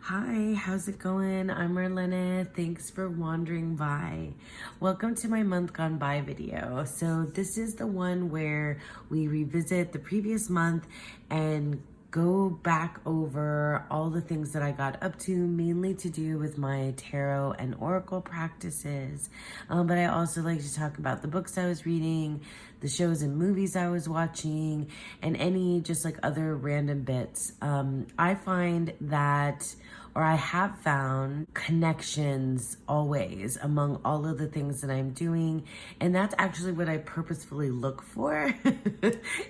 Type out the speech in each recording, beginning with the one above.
Hi, how's it going? I'm Merlina. Thanks for wandering by. Welcome to my month gone by video. So this is the one where we revisit the previous month and go back over all the things that I got up to, mainly to do with my tarot and oracle practices. But I also like to talk about the books I was reading, the shows and movies I was watching, and any just like other random bits. I find that, or I have found, connections always among all of the things that I'm doing. And that's actually what I purposefully look for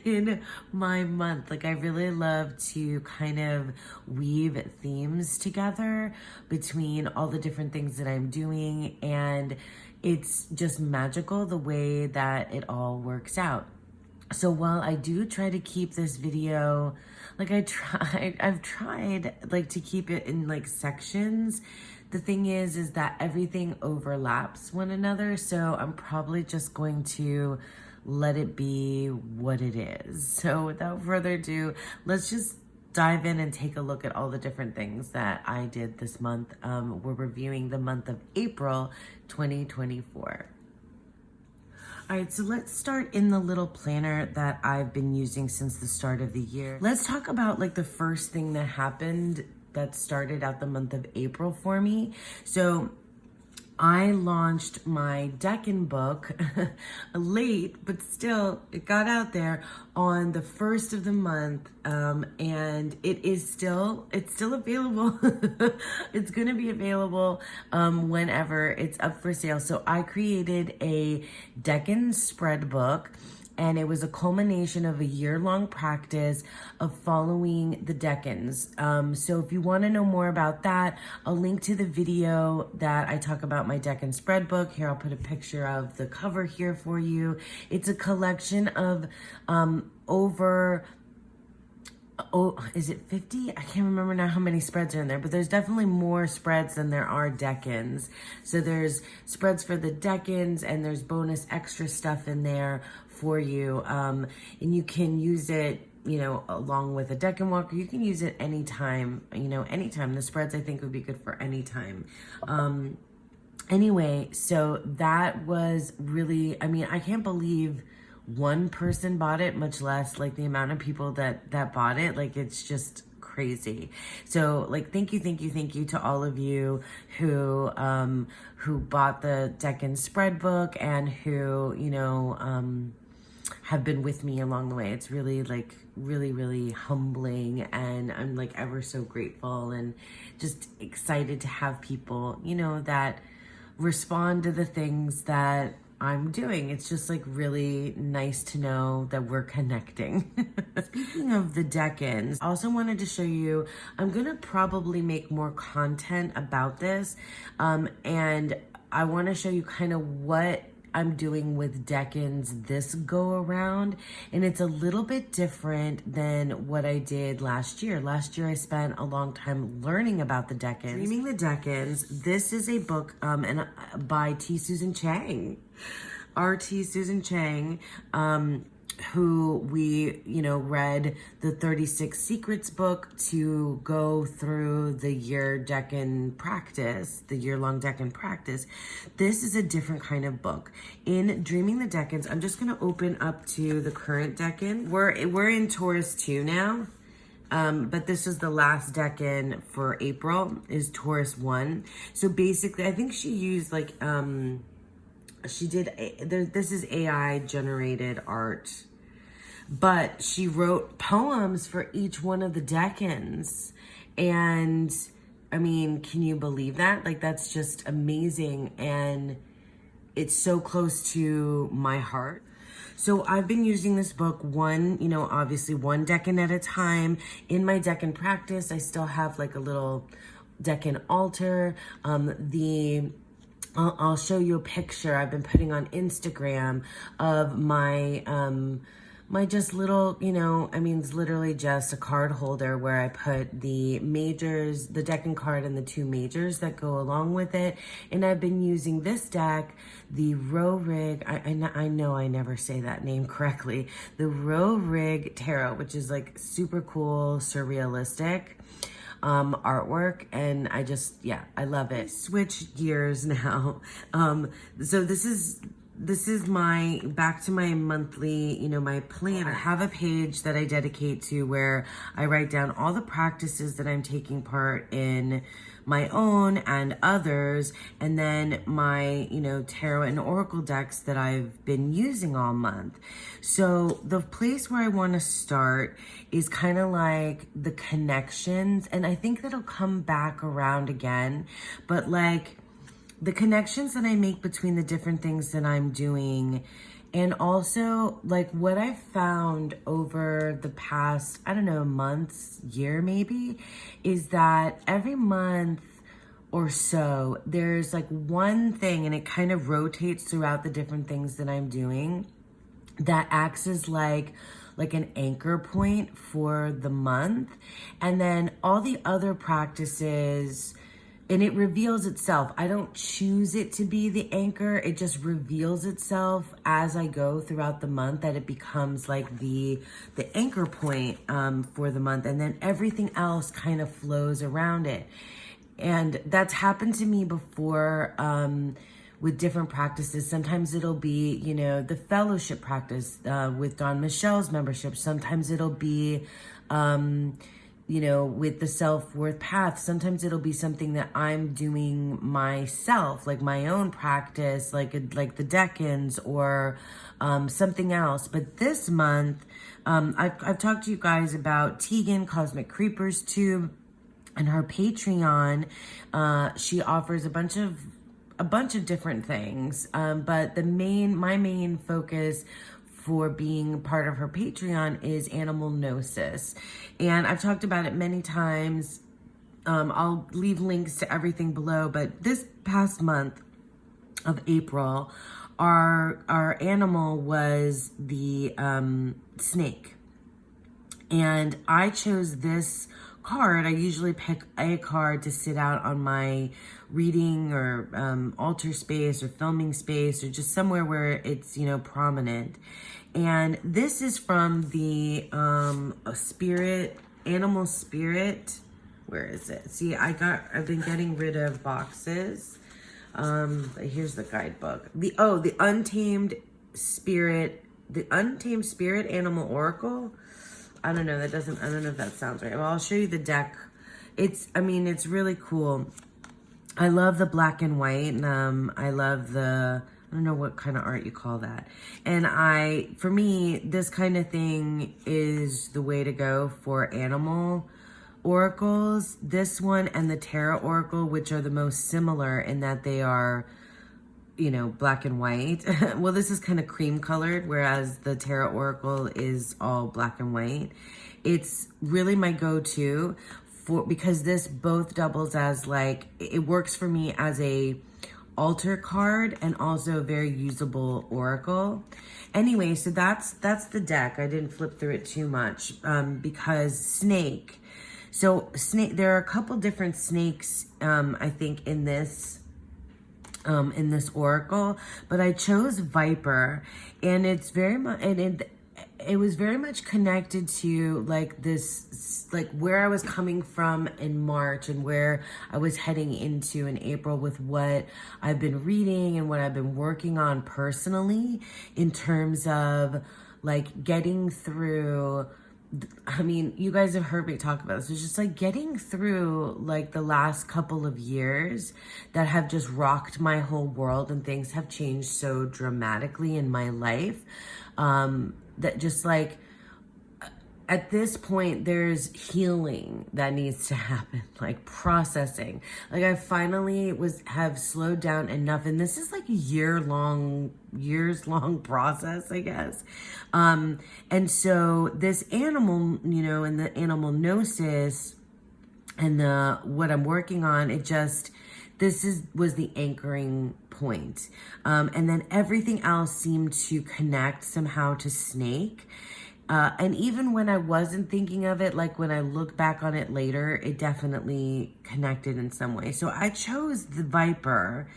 in my month. Like, I really love to kind of weave themes together between all the different things that I'm doing. And it's just magical the way that it all works out. So while I do try to keep this video, like I've tried like to keep it in like sections. The thing is that everything overlaps one another. So I'm probably just going to let it be what it is. So without further ado, let's just dive in and take a look at all the different things that I did this month. We're reviewing the month of April 2024. All right, so let's start in the little planner that I've been using since the start of the year. Let's talk about like the first thing that happened that started out the month of April for me. So I launched my Decan book late, but still it got out there on the first of the month, and it's still available. It's gonna be available whenever it's up for sale. So I created a Decan spread book, and it was a culmination of a year-long practice of following the Decans. So if you want to know more about that, I'll link to the video that I talk about my Decan spread book. Here, I'll put a picture of the cover here for you. It's a collection of is it 50? I can't remember now how many spreads are in there, but there's definitely more spreads than there are Decans. So there's spreads for the Decans, and there's bonus extra stuff in there for you. And you can use it, you know, along with a Decan walker. You can use it anytime, you know, anytime. The spreads I think would be good for any time. Anyway, so that was really, I mean, I can't believe one person bought it, much less like the amount of people that bought it. Like, it's just crazy. So like, thank you to all of you who bought the Decan spread book and who, you know, have been with me along the way. It's really like really humbling, and I'm like ever so grateful and just excited to have people, you know, that respond to the things that I'm doing. It's just like really nice to know that we're connecting. Speaking of the Decans, I also wanted to show you, I'm gonna probably make more content about this, and I want to show you kind of what I'm doing with Decans this go around, and it's a little bit different than what I did last year. Last year I spent a long time learning about the Decans. Dreaming the Decans. This is a book by T. Susan Chang, R.T. Susan Chang, who we, you know, read the 36 Secrets book to go through the year-long Decan practice. This is a different kind of book. In Dreaming the Decans, I'm just gonna open up to the current Decan. We're in Taurus 2 now. But this is the last Decan for April, is Taurus 1. So basically, I think she used like, this is AI generated art, but she wrote poems for each one of the Decans. And I mean, can you believe that? Like, that's just amazing. And it's so close to my heart. So I've been using this book obviously one Decan at a time. In my Decan practice, I still have like a little Decan altar. I'll show you a picture I've been putting on Instagram of my my just little, you know, I mean, it's literally just a card holder where I put the majors, the Decan card, and the two majors that go along with it. And I've been using this deck, the Rorig, I know I never say that name correctly, the Rorig Tarot, which is like super cool, surrealistic. artwork, and I just, yeah, I love it. Switch gears now. So this is my, back to my monthly, you know, my planner. I have a page that I dedicate to where I write down all the practices that I'm taking part in, my own and others, and then my, you know, tarot and oracle decks that I've been using all month. So the place where I want to start is kind of like the connections, and I think that'll come back around again, but like the connections that I make between the different things that I'm doing. And also, like, what I've found over the past, I don't know, months, year maybe, is that every month or so, there's like one thing, and it kind of rotates throughout the different things that I'm doing, that acts as like an anchor point for the month. And then all the other practices, and it reveals itself. I don't choose it to be the anchor. It just reveals itself as I go throughout the month, that it becomes like the anchor point for the month. And then everything else kind of flows around it. And that's happened to me before with different practices. Sometimes it'll be, you know, the fellowship practice with Dawn Michelle's membership. Sometimes it'll be, you know, with the self-worth path. Sometimes it'll be something that I'm doing myself, like my own practice, like the Decans, or something else. But this month, I've talked to you guys about Decan, Cosmic Creepers Tube, and her Patreon. She offers a bunch of different things, but my main focus for being part of her Patreon is animal gnosis. And I've talked about it many times. I'll leave links to everything below, but this past month of April, our animal was the snake. And I chose this card. I usually pick a card to sit out on my reading or altar space or filming space, or just somewhere where it's, you know, prominent. And this is from the animal spirit. Where is it? See, I've been getting rid of boxes. Here's the guidebook. The Untamed Spirit Animal Oracle. I don't know. I don't know if that sounds right. Well, I'll show you the deck. It's really cool. I love the black and white, and I love I don't know what kind of art you call that. And for me, this kind of thing is the way to go for animal oracles. This one and the Tarot Oracle, which are the most similar in that they are, you know, black and white. Well, this is kind of cream colored, whereas the Tarot Oracle is all black and white. It's really my go-to because this both doubles as like, it works for me as a altar card and also a very usable oracle. Anyway, so that's the deck. I didn't flip through it too much because snake. So there are a couple different snakes, I think, in this oracle, but I chose Viper, and it's very much, and it was very much connected to like this, like where I was coming from in March and where I was heading into in April with what I've been reading and what I've been working on personally in terms of like getting through. I mean, you guys have heard me talk about this. It's just like getting through like the last couple of years that have just rocked my whole world, and things have changed so dramatically in my life that just like at this point there's healing that needs to happen, like processing. Like I finally have slowed down enough, and this is like a years long process, I guess. And so this animal, you know, and the animal gnosis and what I'm working on, was the anchoring point. And then everything else seemed to connect somehow to snake. And even when I wasn't thinking of it, like when I look back on it later, it definitely connected in some way. So I chose the Viper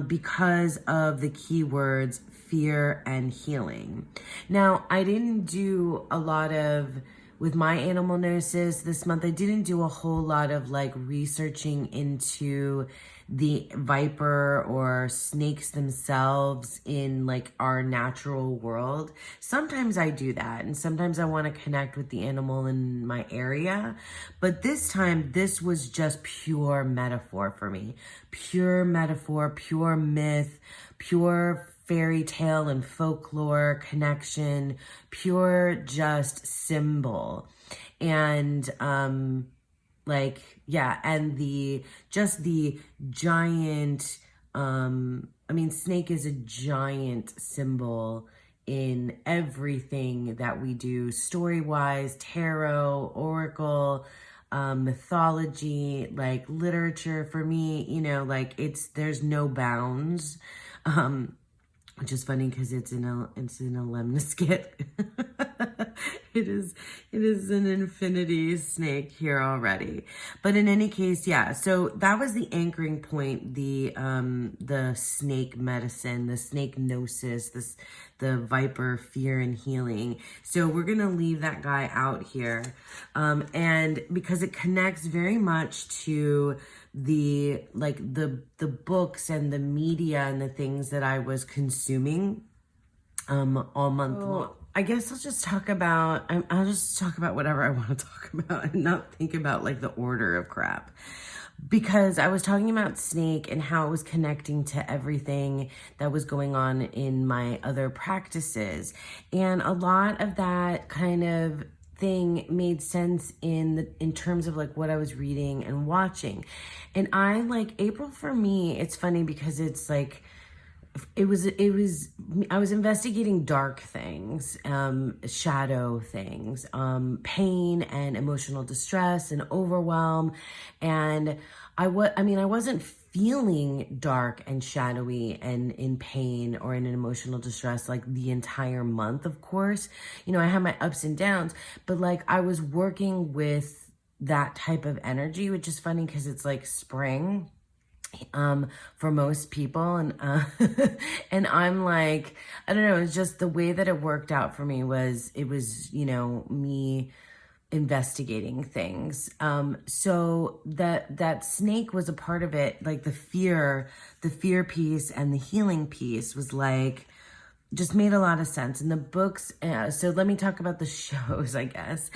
because of the keywords fear and healing. Now, I didn't do a lot of, with my animal gnosis this month, I didn't do a whole lot of like researching into the viper or snakes themselves in like our natural world. Sometimes I do that, and sometimes I want to connect with the animal in my area. But this time, this was just pure metaphor for me. Pure metaphor, pure myth, pure fairy tale and folklore connection, pure just symbol. And like, yeah, and the just the giant, I mean, snake is a giant symbol in everything that we do, story-wise, tarot, oracle, mythology, like literature. For me, you know, like there's no bounds. Which is funny because it's in a lemniscate. It is an infinity snake here already. But in any case, yeah, so that was the anchoring point, the snake medicine, the snake gnosis, the viper fear and healing. So we're gonna leave that guy out here. And because it connects very much to the books and the media and the things that I was consuming all month long. I guess I'll just talk about whatever I want to talk about and not think about like the order of crap. Because I was talking about snake and how it was connecting to everything that was going on in my other practices. And a lot of that kind of thing made sense in terms of like what I was reading and watching. And I like April for me, it's funny because it's like I was investigating dark things, shadow things, pain and emotional distress and overwhelm. And I wasn't feeling dark and shadowy and in pain or in an emotional distress like the entire month, of course. You know, I had my ups and downs, but like I was working with that type of energy, which is funny because it's like spring for most people, and and I'm like, I don't know, it's just the way that it worked out for me was, it was, you know, me investigating things. So that snake was a part of it, like the fear piece and the healing piece was like, just made a lot of sense in the books. So let me talk about the shows, I guess.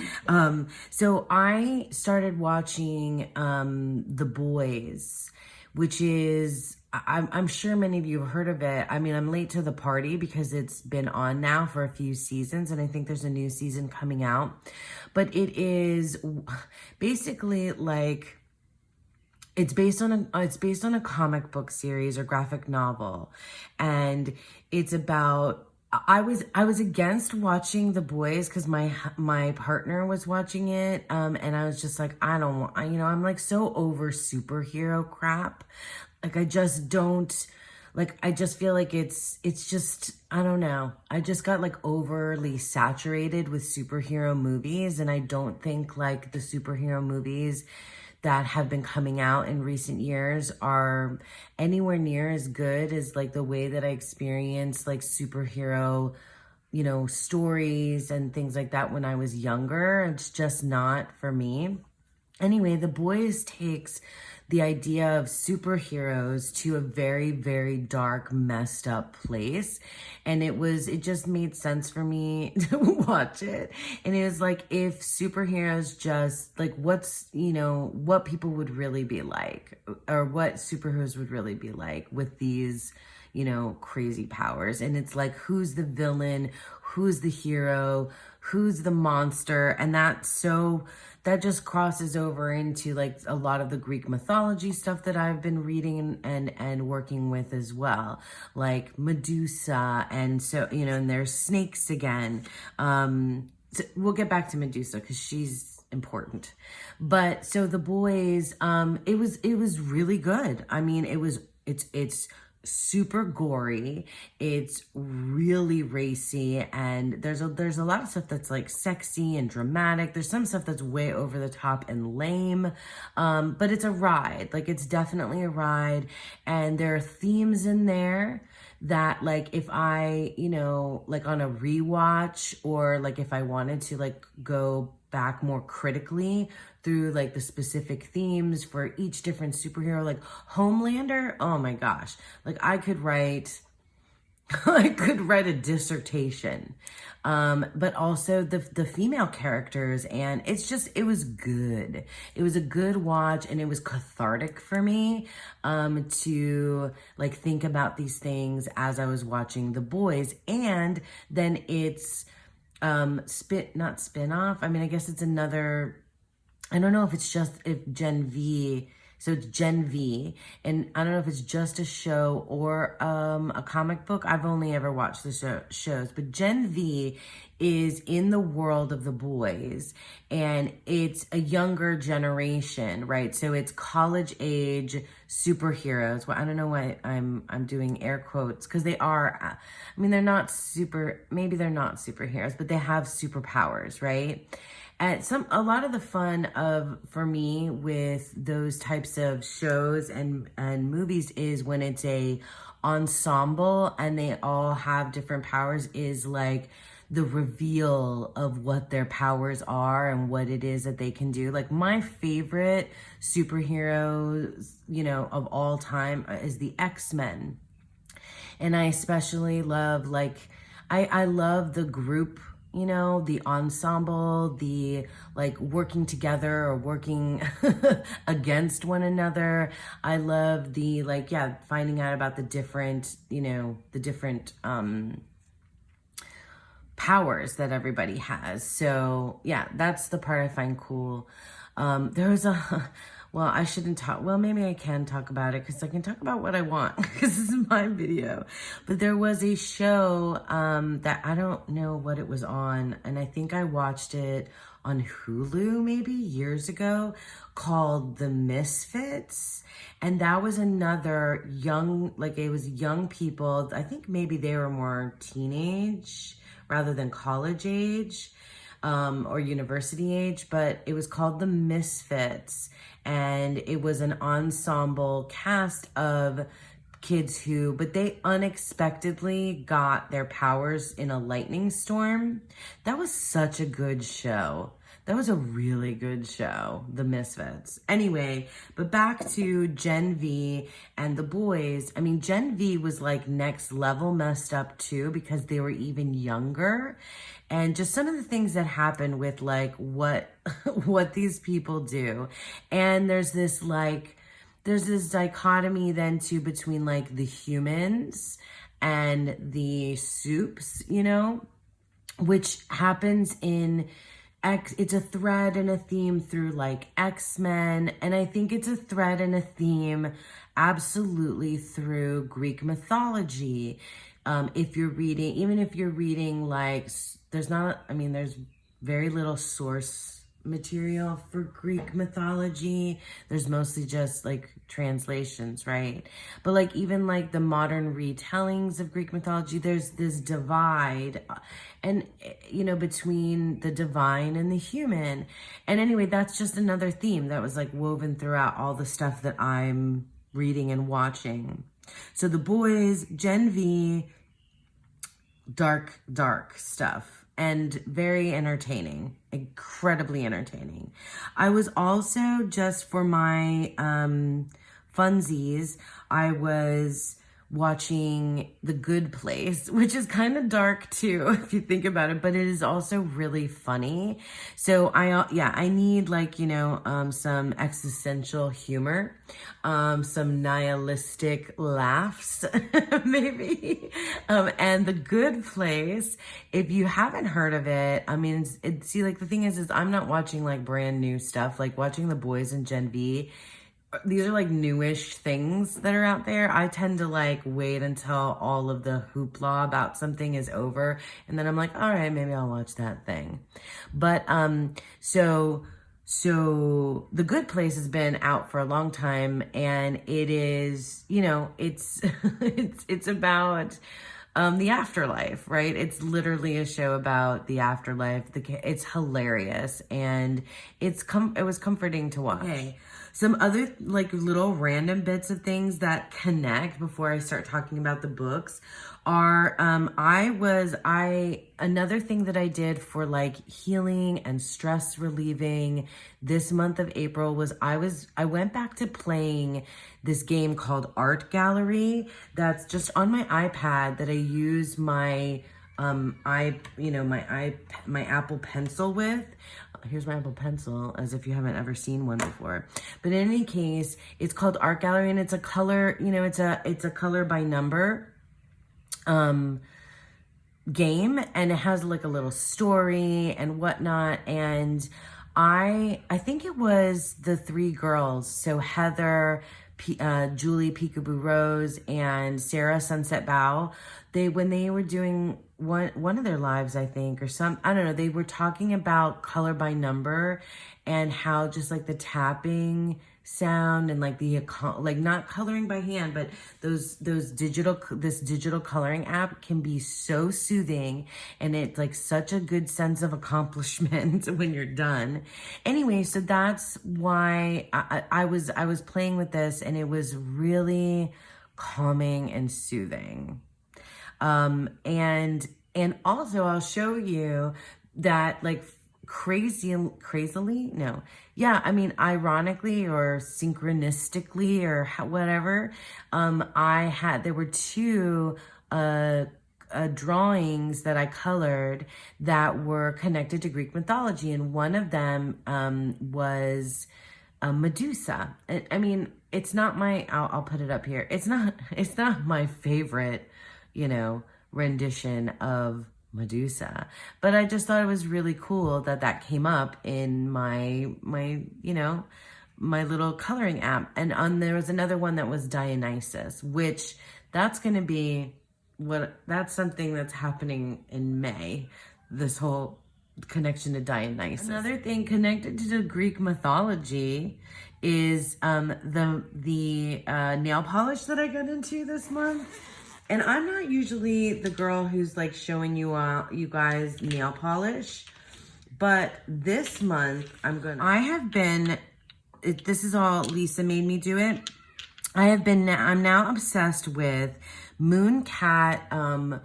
So I started watching The Boys, which is, I'm sure many of you have heard of it. I mean, I'm late to the party because it's been on now for a few seasons, and I think there's a new season coming out. But it is basically like, it's based on a comic book series or graphic novel, and it's about, I was against watching The Boys because my partner was watching it, and I was just like, I don't want, you know, I'm like so over superhero crap. Like I just don't, like I just feel like it's just, I don't know. I just got like overly saturated with superhero movies, and I don't think like the superhero movies that have been coming out in recent years are anywhere near as good as like the way that I experienced like superhero, you know, stories and things like that when I was younger. It's just not for me. Anyway, The Boys takes the idea of superheroes to a very, very dark, messed up place. And it just made sense for me to watch it. And it was like, if superheroes just, like, what's, you know, what people would really be like, or what superheroes would really be like with these, you know, crazy powers. And it's like, who's the villain? Who's the hero? Who's the monster? And that just crosses over into like a lot of the Greek mythology stuff that I've been reading and working with as well, like Medusa. And so, you know, and there's snakes again. So we'll get back to Medusa because she's important. But so The Boys, it was really good. I mean, it's super gory, it's really racy, and there's a lot of stuff that's like sexy and dramatic. There's some stuff that's way over the top and lame, but it's a ride. Like, it's definitely a ride, and there are themes in there that, like, if I, you know, like on a rewatch, or like if I wanted to like go back more critically through like the specific themes for each different superhero. Like Homelander, oh my gosh, like I could write a dissertation. But also the female characters, and it was good. It was a good watch, and it was cathartic for me, to like think about these things as I was watching The Boys. And then it's, not spin-off. I mean, I guess it's another, I don't know if it's just, if Gen V, so it's Gen V, and I don't know if it's just a show or a comic book. I've only ever watched the shows, but Gen V is in the world of The Boys, and it's a younger generation, right? So it's college age superheroes. Well, I don't know why I'm doing air quotes, because they are, I mean, they're not maybe they're not superheroes, but they have superpowers, right? And a lot of the fun for me with those types of shows and movies is when it's a ensemble and they all have different powers, is like the reveal of what their powers are and what it is that they can do. Like my favorite superheroes, of all time is the X-Men. And I especially love, like, I love the group, the ensemble, the like working together or working against one another. I love the like, finding out about the different, powers that everybody has. So yeah, that's the part I find cool. There was well, I shouldn't talk. Well, maybe I can talk about it because I can talk about what I want because this is my video. But there was a show that I don't know what it was on, and I think I watched it on Hulu maybe years ago, called The Misfits. And that was another young, like it was young people. I think maybe they were more teenage rather than college age. Or university age, but it was called The Misfits, and it was an ensemble cast of kids but they unexpectedly got their powers in a lightning storm. That was such a good show. That was a really good show, The Misfits. Anyway, but back to Gen V and The Boys. I mean, Gen V was like next level messed up too, because they were even younger. And just some of the things that happen with like what these people do. And there's this dichotomy then too between like the humans and the soups, which happens in it's a thread and a theme through like X-Men, and I think it's a thread and a theme absolutely through Greek mythology. If you're reading like, there's very little source material for Greek mythology. There's mostly just like translations, right? But like even like the modern retellings of Greek mythology, there's this divide and between the divine and the human. And anyway, that's just another theme that was like woven throughout all the stuff that I'm reading and watching. So The Boys, Gen V, dark stuff, and very entertaining, incredibly entertaining. I was also, just for my funsies, I was watching The Good Place, which is kind of dark too, if you think about it, but it is also really funny. So I need like, some existential humor, some nihilistic laughs, maybe. And The Good Place, if you haven't heard of it, I mean, the thing is I'm not watching like brand new stuff, like watching The Boys and Gen V. These are like newish things that are out there. I tend to like wait until all of the hoopla about something is over, and then I'm like, all right, maybe I'll watch that thing. But so The Good Place has been out for a long time, and it is, it's it's about the afterlife, right? It's literally a show about the afterlife. It's hilarious, and it was comforting to watch. Okay. some other like little random bits of things that connect before I start talking about the books are another thing that I did for like healing and stress relieving this month of April was I went back to playing this game called Art Gallery that's just on my iPad that I use my my Apple Pencil with. Here's my Apple Pencil, as if you haven't ever seen one before. But in any case, it's called Art Gallery, and it's a color, it's a color by number game, and it has like a little story and whatnot. And I think it was the three girls, so Heather, Julie Peekaboo Rose, and Sarah Sunset Bow. When they were doing one of their lives, I think, or I don't know, they were talking about color by number and how just like the tapping sound and like like not coloring by hand, but this digital coloring app can be so soothing, and it's like such a good sense of accomplishment when you're done. Anyway, so that's why I was playing with this, and it was really calming and soothing. And also I'll show you that like ironically or synchronistically or whatever, there were two drawings that I colored that were connected to Greek mythology, and one of them was Medusa. I mean, it's not my, I'll put it up here. It's not my favorite, rendition of Medusa, but I just thought it was really cool that came up in my little coloring app. And there was another one that was Dionysus, which that's something that's happening in May, this whole connection to Dionysus. Another thing connected to the Greek mythology is the nail polish that I got into this month. And I'm not usually the girl who's like showing you guys nail polish, but this month this is all Lisa made me do it. I'm now obsessed with Mooncat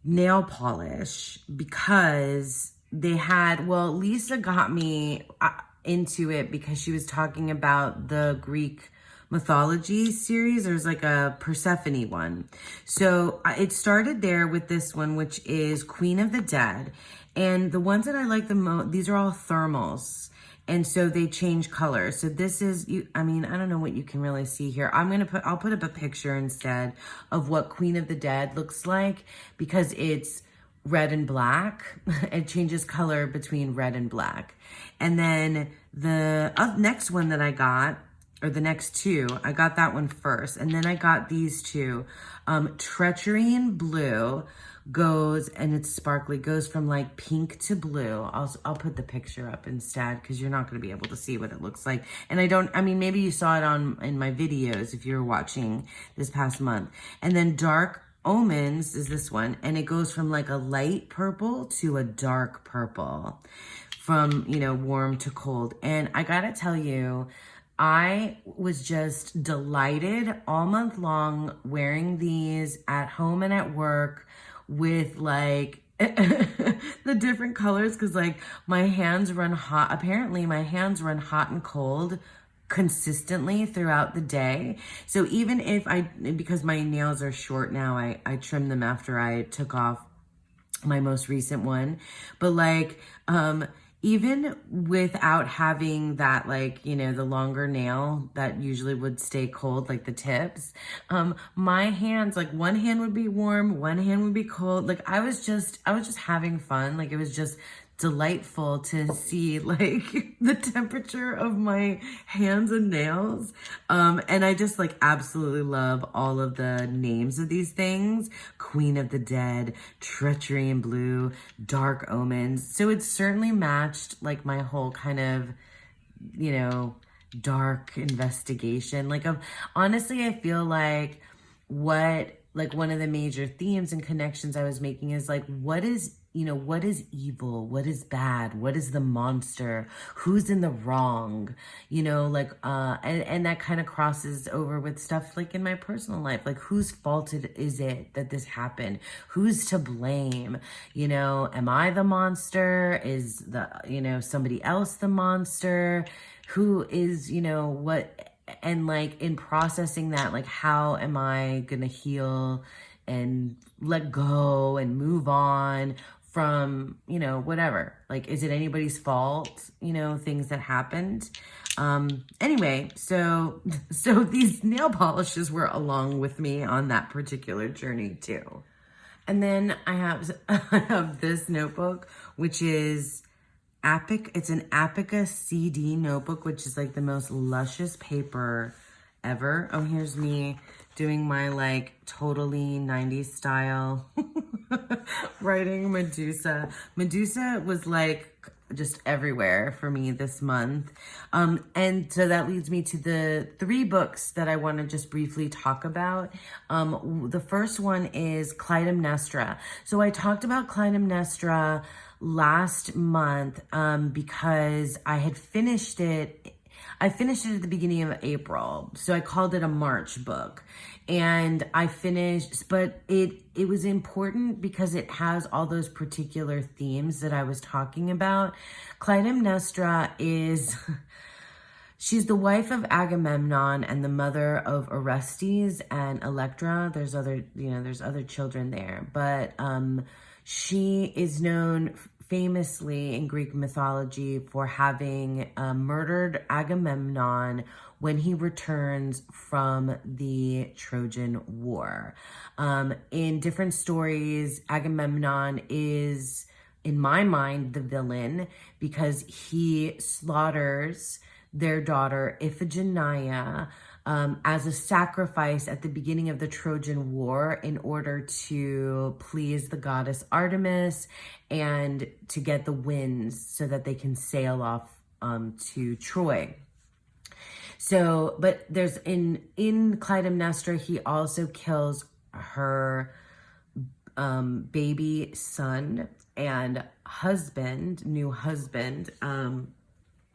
nail polish because Lisa got me into it because she was talking about the Greek mythology series. There's like a Persephone one. So it started there with this one, which is Queen of the Dead. And the ones that I like the most, these are all thermals. And so they change colors. So this is, I don't know what you can really see here. I'll put up a picture instead of what Queen of the Dead looks like, because it's red and black. It changes color between red and black. And then the next one that I got, or the next two, I got that one first. And then I got these two. Treachery in Blue and it's sparkly, goes from like pink to blue. I'll put the picture up instead, because you're not going to be able to see what it looks like. And maybe you saw it in my videos if you're watching this past month. And then Dark Omens is this one, and it goes from like a light purple to a dark purple, from, warm to cold. And I gotta tell you, I was just delighted all month long wearing these at home and at work with like the different colors, because like my hands run hot. Apparently my hands run hot and cold consistently throughout the day. So even if because my nails are short now, I trimmed them after I took off my most recent one. But like, even without having that, like, the longer nail that usually would stay cold, like the tips, my hands, like one hand would be warm, one hand would be cold. Like I was just having fun. Like it was just delightful to see like the temperature of my hands and nails. And I just like absolutely love all of the names of these things. Queen of the Dead, Treachery in Blue, Dark Omens. So it's certainly matched like my whole kind of, dark investigation. Like honestly, I feel like what like one of the major themes and connections I was making is like, what is, what is evil? What is bad? What is the monster? Who's in the wrong? Like, and that kind of crosses over with stuff like in my personal life, like whose fault is it that this happened? Who's to blame? Am I the monster? Is somebody else the monster? Who is, what? And like in processing that, like how am I gonna heal and let go and move on from whatever, like is it anybody's fault, things that happened. Anyway, so these nail polishes were along with me on that particular journey too. And then I have this notebook, which is it's an Apica CD notebook, which is like the most luscious paper ever. Oh, here's me doing my like totally 90s style writing Medusa. Medusa was like just everywhere for me this month. And so that leads me to the 3 books that I want to just briefly talk about. The first one is Clytemnestra. So I talked about Clytemnestra last month because I had finished it. I finished it at the beginning of April, so I called it a March book. And I finished, but it was important because it has all those particular themes that I was talking about. Clytemnestra is, she's the wife of Agamemnon and the mother of Orestes and Electra. There's other children there, but she is known famously in Greek mythology for having murdered Agamemnon when he returns from the Trojan War. In different stories, Agamemnon is, in my mind, the villain because he slaughters their daughter Iphigenia as a sacrifice at the beginning of the Trojan War in order to please the goddess Artemis and to get the winds so that they can sail off to Troy. So, but there's in Clytemnestra, he also kills her baby son and new husband. And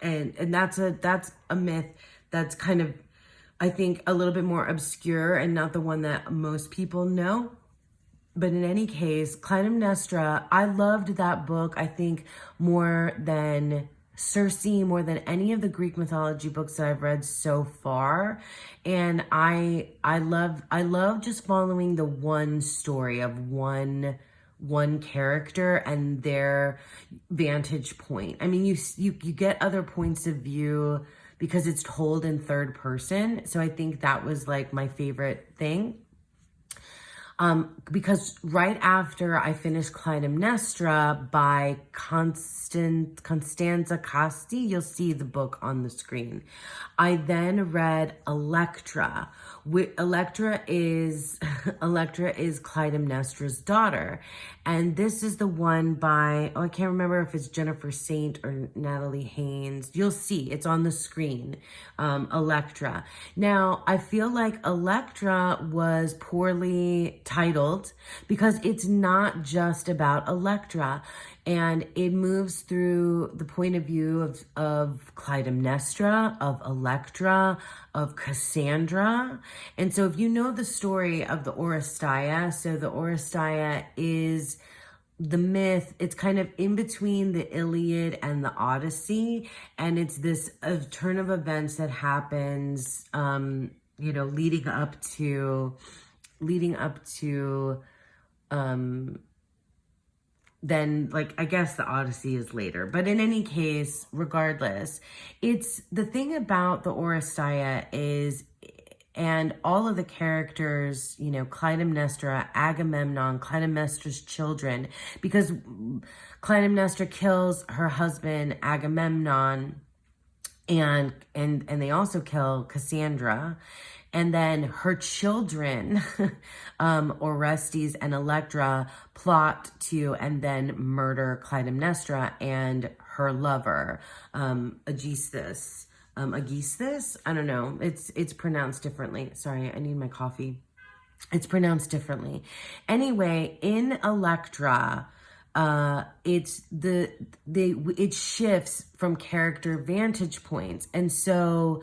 that's a myth that's kind of, I think, a little bit more obscure and not the one that most people know. But in any case, Clytemnestra, I loved that book, I think, more than Circe, more than any of the Greek mythology books that I've read so far. And I love just following the one story of one character and their vantage point. I mean, you get other points of view because it's told in third person. So I think that was like my favorite thing. Because right after I finished Clytemnestra by Constanza Casti, you'll see the book on the screen. I then read Electra. Electra is Clytemnestra's daughter. And this is the one by, I can't remember if it's Jennifer Saint or Natalie Haynes. You'll see, it's on the screen, Electra. Now, I feel like Electra was poorly titled because it's not just about Electra. And it moves through the point of view of Clytemnestra, of Electra, of Cassandra. And so if you know the story of the Oresteia, so the Oresteia is the myth, it's kind of in between the Iliad and the Odyssey. And it's this turn of events that happens, leading up to, then, like, I guess the Odyssey is later. But in any case, regardless, it's the thing about the Oresteia is, and all of the characters, Clytemnestra, Agamemnon, Clytemnestra's children, because Clytemnestra kills her husband, Agamemnon, and they also kill Cassandra. And then her children, Orestes and Electra, plot to and then murder Clytemnestra and her lover, Aegisthus. Aegisthus? I don't know. It's pronounced differently. Sorry, I need my coffee. It's pronounced differently. Anyway, in Electra, it shifts from character vantage points. And so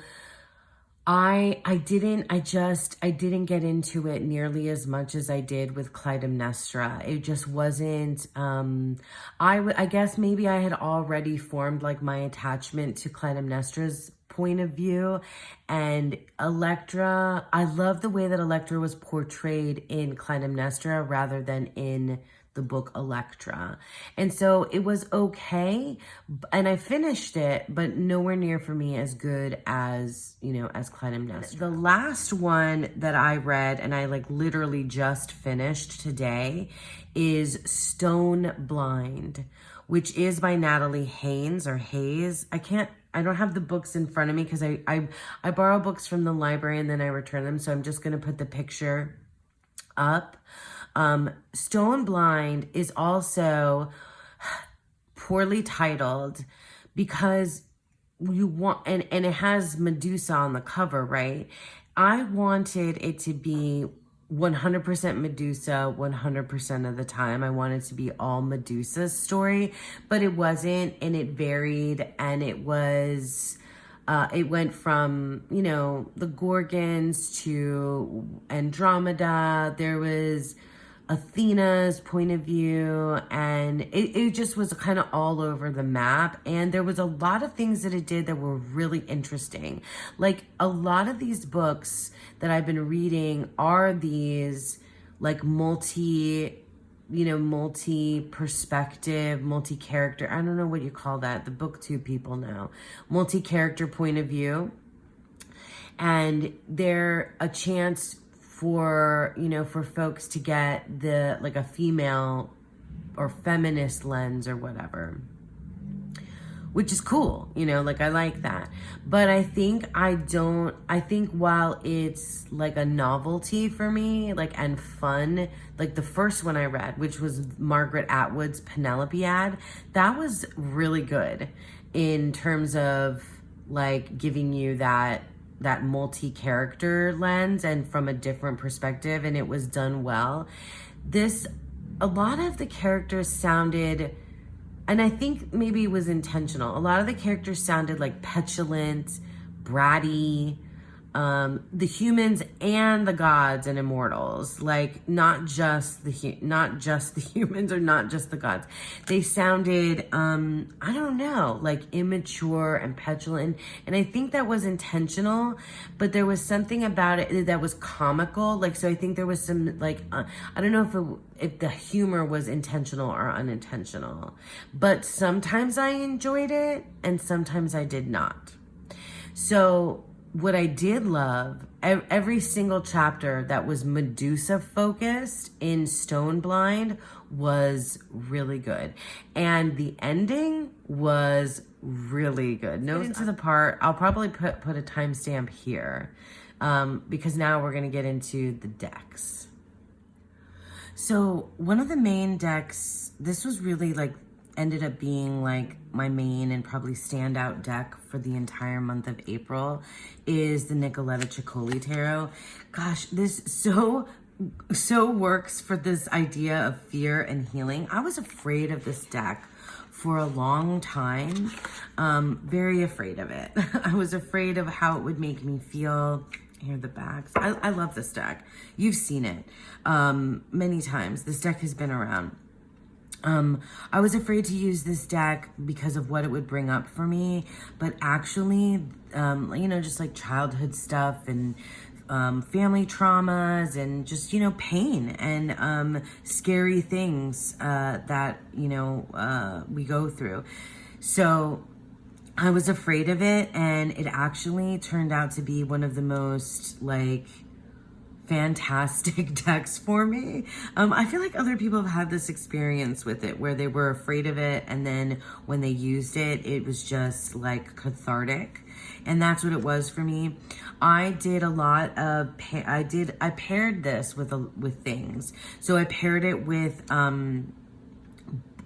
I didn't get into it nearly as much as I did with Clytemnestra. It just wasn't, I guess maybe I had already formed like my attachment to Clytemnestra's point of view, and Electra, I love the way that Electra was portrayed in Clytemnestra rather than in the book Electra. And so it was okay, and I finished it, but nowhere near for me as good as, you know, as Clytemnestra. The last one that I read, and I like literally just finished today, is Stone Blind, which is by Natalie Haynes or Hayes. I don't have the books in front of me because I borrow books from the library and then I return them. So I'm just going to put the picture up. Stone Blind is also poorly titled because you want, and it has Medusa on the cover, right? I wanted it to be 100% Medusa 100% of the time. I wanted to be all Medusa's story, but it wasn't, and it varied, and it was it went from, you know, the Gorgons to Andromeda. There was Athena's point of view, and it just was kind of all over the map. And there was a lot of things that it did that were really interesting. Like a lot of these books that I've been reading are these like multi-perspective, multi-character, I don't know what you call that, the booktube people now, multi-character point of view. And they're a chance for, you know, for folks to get the, like a female or feminist lens or whatever, which is cool, you know, like I like that. But I think while it's like a novelty for me, like, and fun, like the first one I read, which was Margaret Atwood's Penelopiad, that was really good in terms of like giving you that multi-character lens and from a different perspective, and it was done well. A lot of the characters sounded, and I think maybe it was intentional, a lot of the characters sounded like petulant, bratty, the humans and the gods and immortals, like not just the humans or not just the gods. They sounded, I don't know, like immature and petulant. And I think that was intentional, but there was something about it that was comical. Like, so I think there was some, like, I don't know if the humor was intentional or unintentional, but sometimes I enjoyed it and sometimes I did not. So what I did love, every single chapter that was Medusa focused in Stone Blind was really good. And the ending was really good. No, into the part, I'll probably put a timestamp here because now we're going to get into the decks. So one of the main decks, this was really like, ended up being like my main and probably standout deck for the entire month of April, is the Nicoletta Ciccoli Tarot. Gosh, this so works for this idea of fear and healing. I was afraid of this deck for a long time, very afraid of it. I was afraid of how it would make me feel. Here are the backs. I love this deck. You've seen it many times. This deck has been around. I was afraid to use this deck because of what it would bring up for me, but actually, you know, just like childhood stuff and family traumas and just, you know, pain and scary things that, you know, we go through. So I was afraid of it, and it actually turned out to be one of the most like fantastic decks for me. I feel like other people have had this experience with it where they were afraid of it, and then when they used it, it was just like cathartic. And that's what it was for me. I did a lot of, I paired this with things. So I paired it with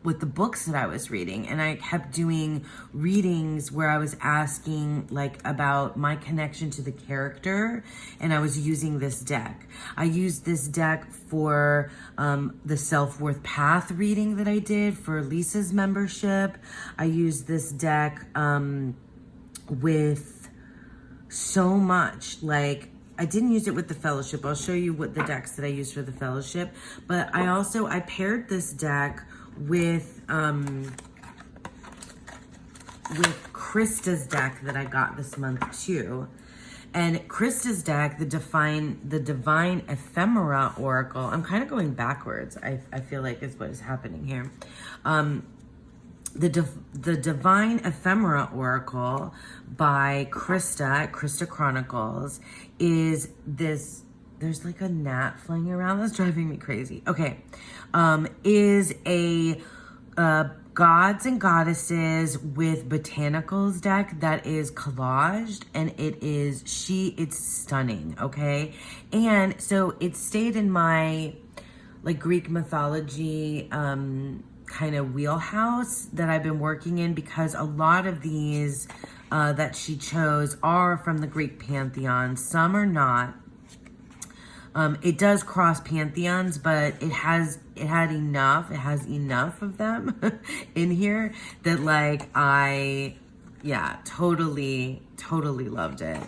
with the books that I was reading, and I kept doing readings where I was asking like about my connection to the character, and I was using this deck. I used this deck for the self-worth path reading that I did for Lisa's membership. I used this deck with so much, like I didn't use it with the fellowship. I'll show you what the decks that I used for the fellowship, but I paired this deck with Krista's deck that I got this month too. And Krista's deck, the Divine Ephemera Oracle. I'm kind of going backwards. I feel like is what is happening here. The Divine Ephemera Oracle by Krista Chronicles is this. There's like a gnat flying around that's driving me crazy. Okay. Is a gods and goddesses with botanicals deck that is collaged, and it's stunning. Okay. And so it stayed in my like Greek mythology, kind of wheelhouse that I've been working in, because a lot of these that she chose are from the Greek pantheon. Some are not. It does cross pantheons, but it has enough of them in here that like totally loved it.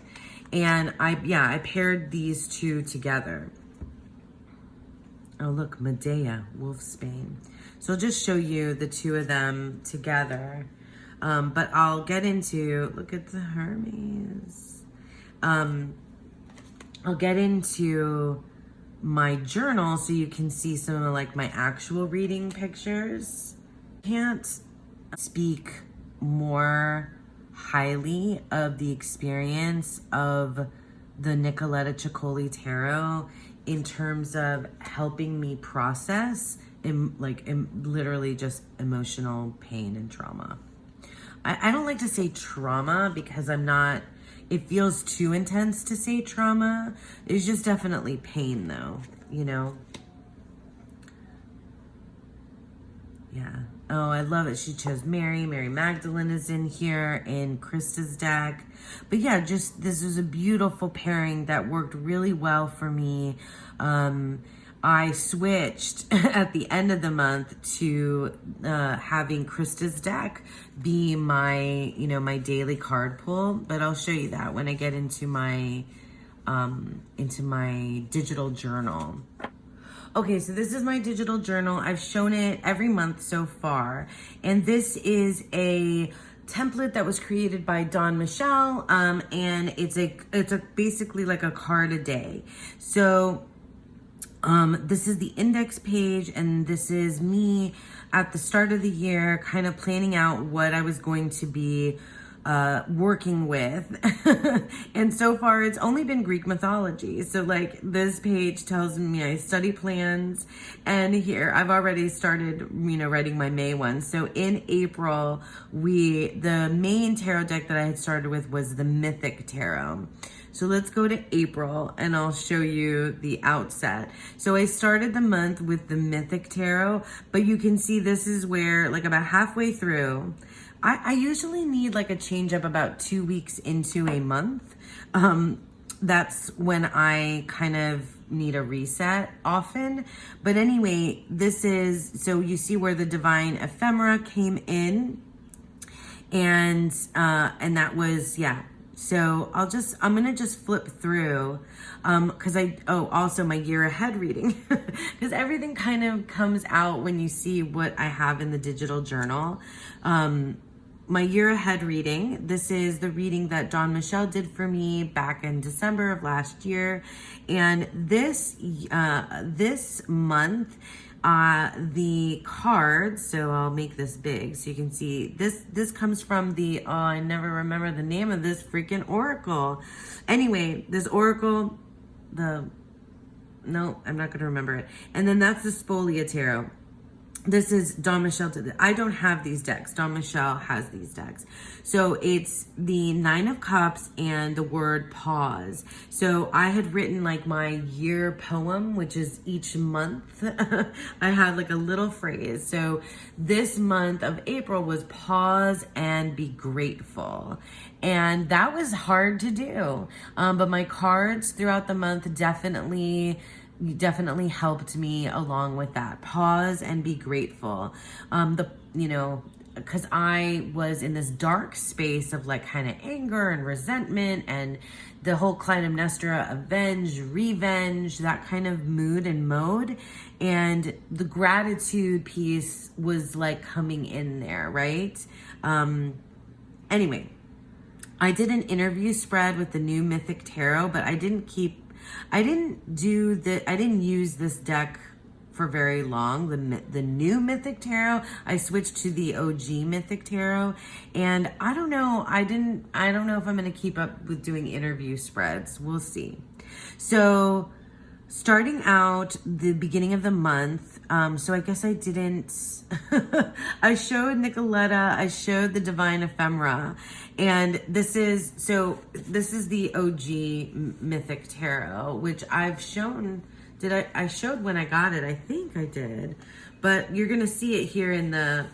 And I paired these two together. Oh look, Medea, Wolfsbane. So I'll just show you the two of them together. But I'll get into, look at the Hermes. I'll get into my journal so you can see some of like my actual reading pictures. Can't speak more highly of the experience of the Nicoletta Ciccoli Tarot in terms of helping me process literally just emotional pain and trauma. I don't like to say trauma because it feels too intense to say trauma. It's just definitely pain though, you know? Yeah. Oh, I love it. She chose Mary. Mary Magdalene is in here in Krista's deck. But yeah, just this was a beautiful pairing that worked really well for me. I switched at the end of the month to having Krista's deck be my, my daily card pull. But I'll show you that when I get into my digital journal. Okay, so this is my digital journal. I've shown it every month so far. And this is a template that was created by Dawn Michelle. And it's basically like a card a day. So this is the index page, and this is me at the start of the year kind of planning out what I was going to be working with. And so far it's only been Greek mythology. So like this page tells me I study plans, and here I've already started, writing my May one. So in April, the main tarot deck that I had started with was the Mythic Tarot. So let's go to April and I'll show you the outset. So I started the month with the Mythic Tarot, but you can see this is where like about halfway through, I usually need like a change up about 2 weeks into a month. That's when I kind of need a reset often. But anyway, so you see where the Divine Ephemera came in, and that was, So I'm gonna just flip through, cause also my year ahead reading, cause everything kind of comes out when you see what I have in the digital journal. My year ahead reading, this is the reading that Dawn Michelle did for me back in December of last year. And this month, the cards, so I'll make this big so you can see this comes from I never remember the name of this freaking oracle. Anyway, this oracle, no, I'm not going to remember it. And then that's the Spolia Tarot. this is Don Michelle. I don't have these decks. Don Michelle has these decks. So it's the Nine of Cups and the word pause. So I had written like my year poem, which is each month. I had like a little phrase. So this month of April was pause and be grateful. And that was hard to do. But my cards throughout the month definitely helped me along with that. Pause and be grateful. Because I was in this dark space of like kind of anger and resentment and the whole Clytemnestra, avenge, revenge, that kind of mood and mode. And the gratitude piece was like coming in there, right? Anyway, I did an interview spread with the new Mythic Tarot, but I didn't use this deck for very long. The new Mythic Tarot, I switched to the OG Mythic Tarot, and I don't know if I'm going to keep up with doing interview spreads. We'll see. So starting out the beginning of the month, so I guess I didn't, I showed Nicoletta, I showed the Divine Ephemera, and this is the OG Mythic Tarot, which I've shown, I showed when I got it, I think I did, but you're going to see it here in the,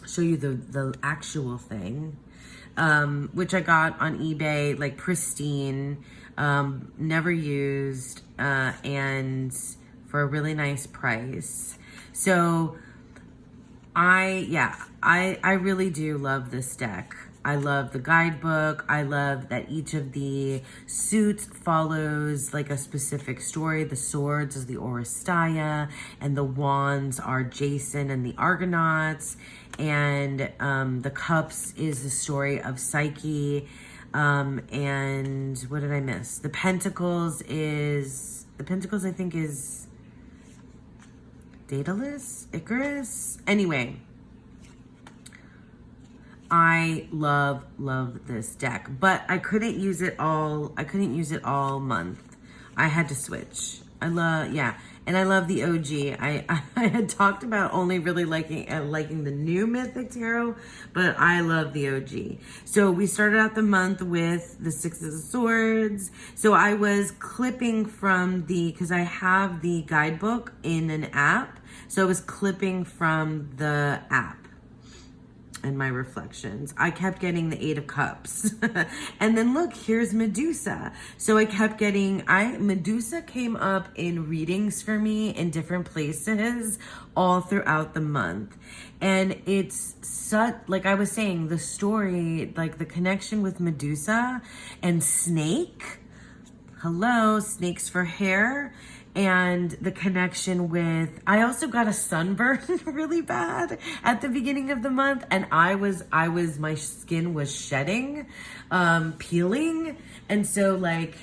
show you the actual thing, which I got on eBay, like pristine, never used, and for a really nice price. So I really do love this deck. I love the guidebook. I love that each of the suits follows like a specific story. The swords is the Oresteia, and the wands are Jason and the Argonauts, and the cups is the story of Psyche, and what did I miss? The pentacles I think is Daedalus, Icarus. Anyway, I love this deck, but I couldn't use it all month. I had to switch. And I love the OG. I had talked about only really liking the new Mythic Tarot, but I love the OG. So we started out the month with the Six of Swords. So I was clipping from because I have the guidebook in an app. So I was clipping from the app and my reflections. I kept getting the Eight of Cups. And then look, here's Medusa. So I kept getting, Medusa came up in readings for me in different places all throughout the month. And it's such, like I was saying, the story, like the connection with Medusa and Snake. Hello, snakes for hair. And the connection with, I also got a sunburn really bad at the beginning of the month, and my skin was shedding, peeling, and so like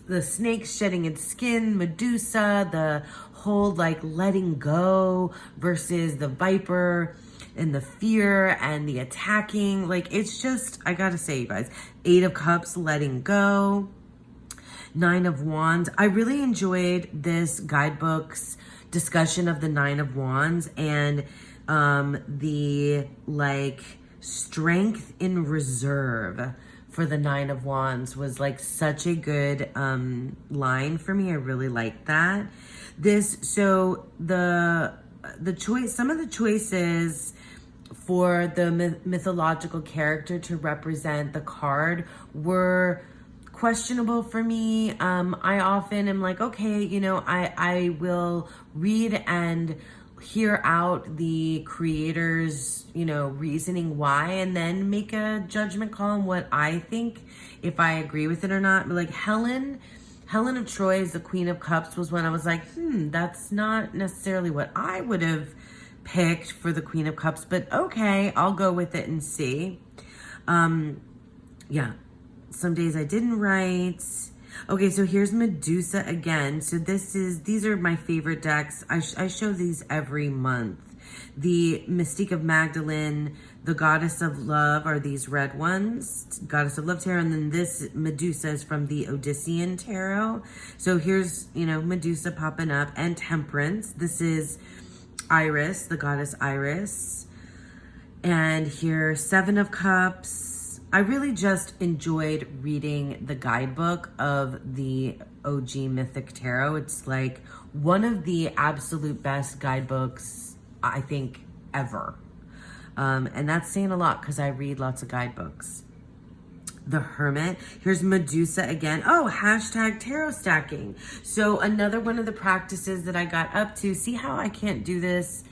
the snake shedding its skin, Medusa, the whole like letting go versus the viper and the fear and the attacking, like it's just, I gotta say, you guys, Eight of Cups, letting go. Nine of Wands. I really enjoyed this guidebook's discussion of the Nine of Wands and the like strength in reserve for the Nine of Wands was like such a good line for me. I really liked that. Some of the choices for the mythological character to represent the card were questionable for me. I often am like, okay, I will read and hear out the creator's, reasoning why, and then make a judgment call on what I think, if I agree with it or not. But like Helen of Troy is the Queen of Cups was when I was like, that's not necessarily what I would have picked for the Queen of Cups, but okay, I'll go with it and see. Some days I didn't write. Okay, so here's Medusa again. So these are my favorite decks. I show these every month. The Mystique of Magdalene, the Goddess of Love are these red ones, Goddess of Love Tarot, and then this Medusa is from the Odyssean Tarot. So here's, Medusa popping up, and Temperance. This is Iris, the goddess Iris. And here, Seven of Cups. I really just enjoyed reading the guidebook of the OG Mythic Tarot. It's like one of the absolute best guidebooks, I think, ever. And that's saying a lot because I read lots of guidebooks. The Hermit. Here's Medusa again. Oh, hashtag tarot stacking. So another one of the practices that I got up to. See how I can't do this?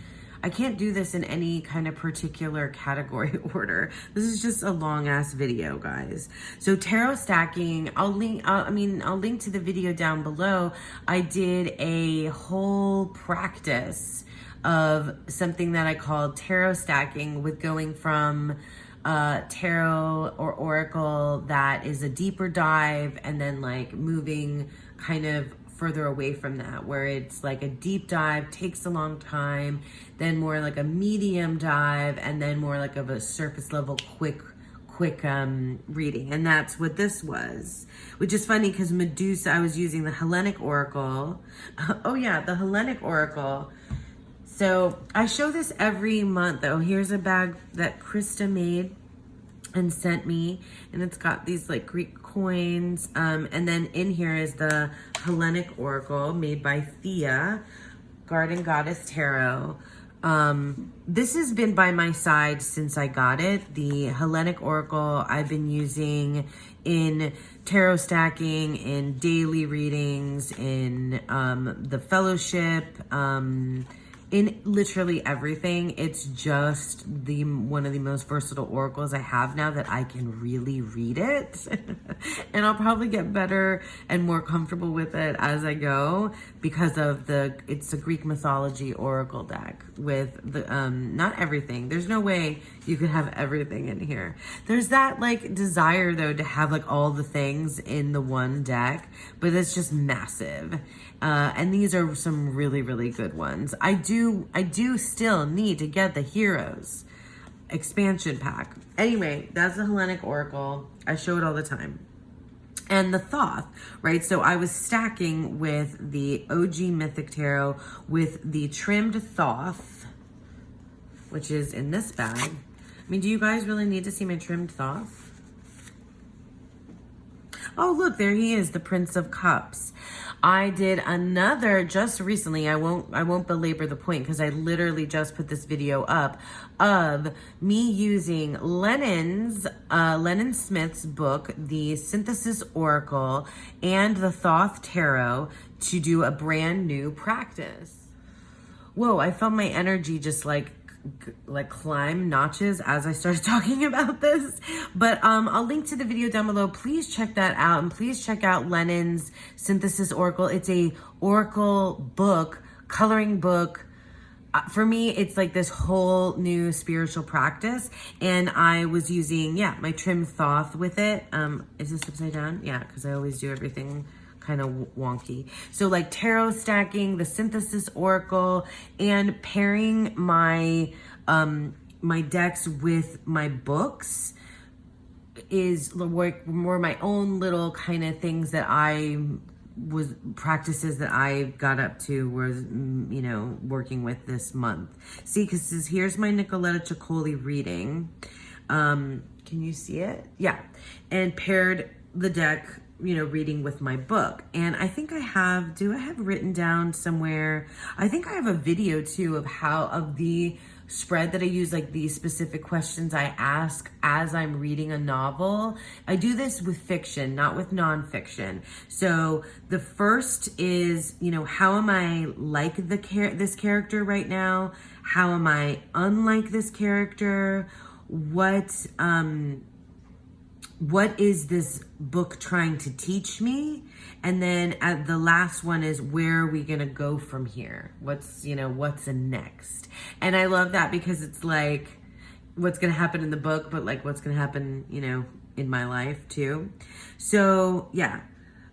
I can't do this in any kind of particular category order. This is just a long ass video, guys. So tarot stacking, I'll link to the video down below. I did a whole practice of something that I called tarot stacking, with going from tarot or oracle that is a deeper dive, and then like moving kind of further away from that, where it's like a deep dive, takes a long time, then more like a medium dive, and then more like of a surface level quick reading. And that's what this was, which is funny because Medusa, I was using the Hellenic Oracle. Oh yeah, the Hellenic Oracle. So I show this every month though. Here's a bag that Krista made and sent me, and it's got these like Greek coins. And then in here is the Hellenic Oracle made by Thea, Garden Goddess Tarot. This has been by my side since I got it. The Hellenic Oracle I've been using in tarot stacking, in daily readings, in the fellowship, in literally everything. It's just one of the most versatile oracles I have now, that I can really read it. And I'll probably get better and more comfortable with it as I go, because of it's a Greek mythology oracle deck with not everything. There's no way you could have everything in here. There's that like desire though to have like all the things in the one deck, but it's just massive. And these are some really, really good ones. I do still need to get the Heroes expansion pack. Anyway, that's the Hellenic Oracle. I show it all the time. And the Thoth, right? So I was stacking with the OG Mythic Tarot with the trimmed Thoth, which is in this bag. I mean, do you guys really need to see my trimmed Thoth? Oh, look, there he is, the Prince of Cups. I did another just recently. I won't belabor the point because I literally just put this video up of me using Lennon Smith's book, The Synthesis Oracle, and the Thoth Tarot to do a brand new practice. Whoa, I felt my energy just like climb notches as I started talking about this. But I'll link to the video down below. Please check that out, and please check out Lennon's Synthesis Oracle. It's a oracle book, coloring book. For me, it's like this whole new spiritual practice, and I was using my trimmed Thoth with it. Is this upside down? Yeah, because I always do everything kind of wonky. So like tarot stacking, the Synthesis Oracle, and pairing my my decks with my books is more my own little kind of things that practices that I got up to, was working with this month. See, because here's my Nicoletta Ciccoli reading. Can you see it? Yeah. And paired the deck reading with my book. And I think I have written down somewhere, I think I have a video too of the spread that I use, like these specific questions I ask as I'm reading a novel. I do this with fiction, not with nonfiction. So the first is, how am I like this character right now? How am I unlike this character? What is this book trying to teach me? And then at the last one is, where are we going to go from here? What's the next? And I love that because it's like what's going to happen in the book, but like what's going to happen, in my life too. So yeah.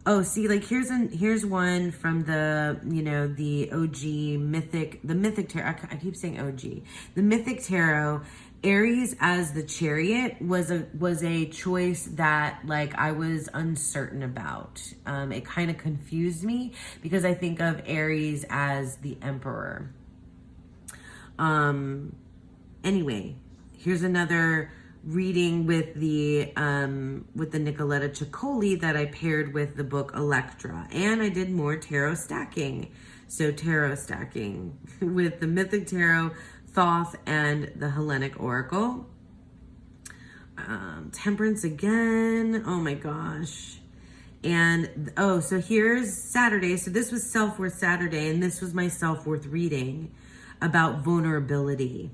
Oh, see, like here's one from the, the OG Mythic Tarot. I keep saying OG. The Mythic Tarot. Aries as the Chariot was a choice that like I was uncertain about. It kind of confused me because I think of Aries as the Emperor. Anyway, here's another reading with the Nicoletta Ciccoli that I paired with the book Electra. And I did more tarot stacking. So tarot stacking with the Mythic Tarot, Thoth, and the Hellenic Oracle. Temperance again. Oh my gosh. And so here's Saturday. So this was Self-Worth Saturday, and this was my self-worth reading about vulnerability.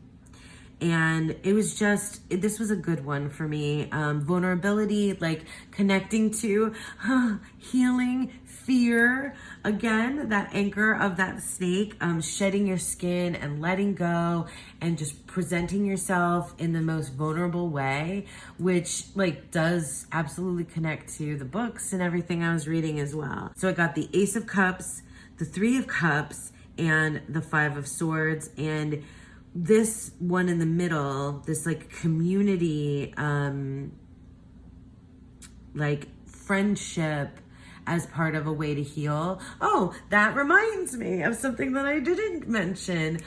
And it was this was a good one for me. Vulnerability, like connecting to healing, fear. Again, that anchor of that snake, shedding your skin and letting go and just presenting yourself in the most vulnerable way, which like does absolutely connect to the books and everything I was reading as well. So I got the Ace of Cups, the Three of Cups, and the Five of Swords. And this one in the middle, this like community, like friendship as part of a way to heal. Oh, that reminds me of something that I didn't mention.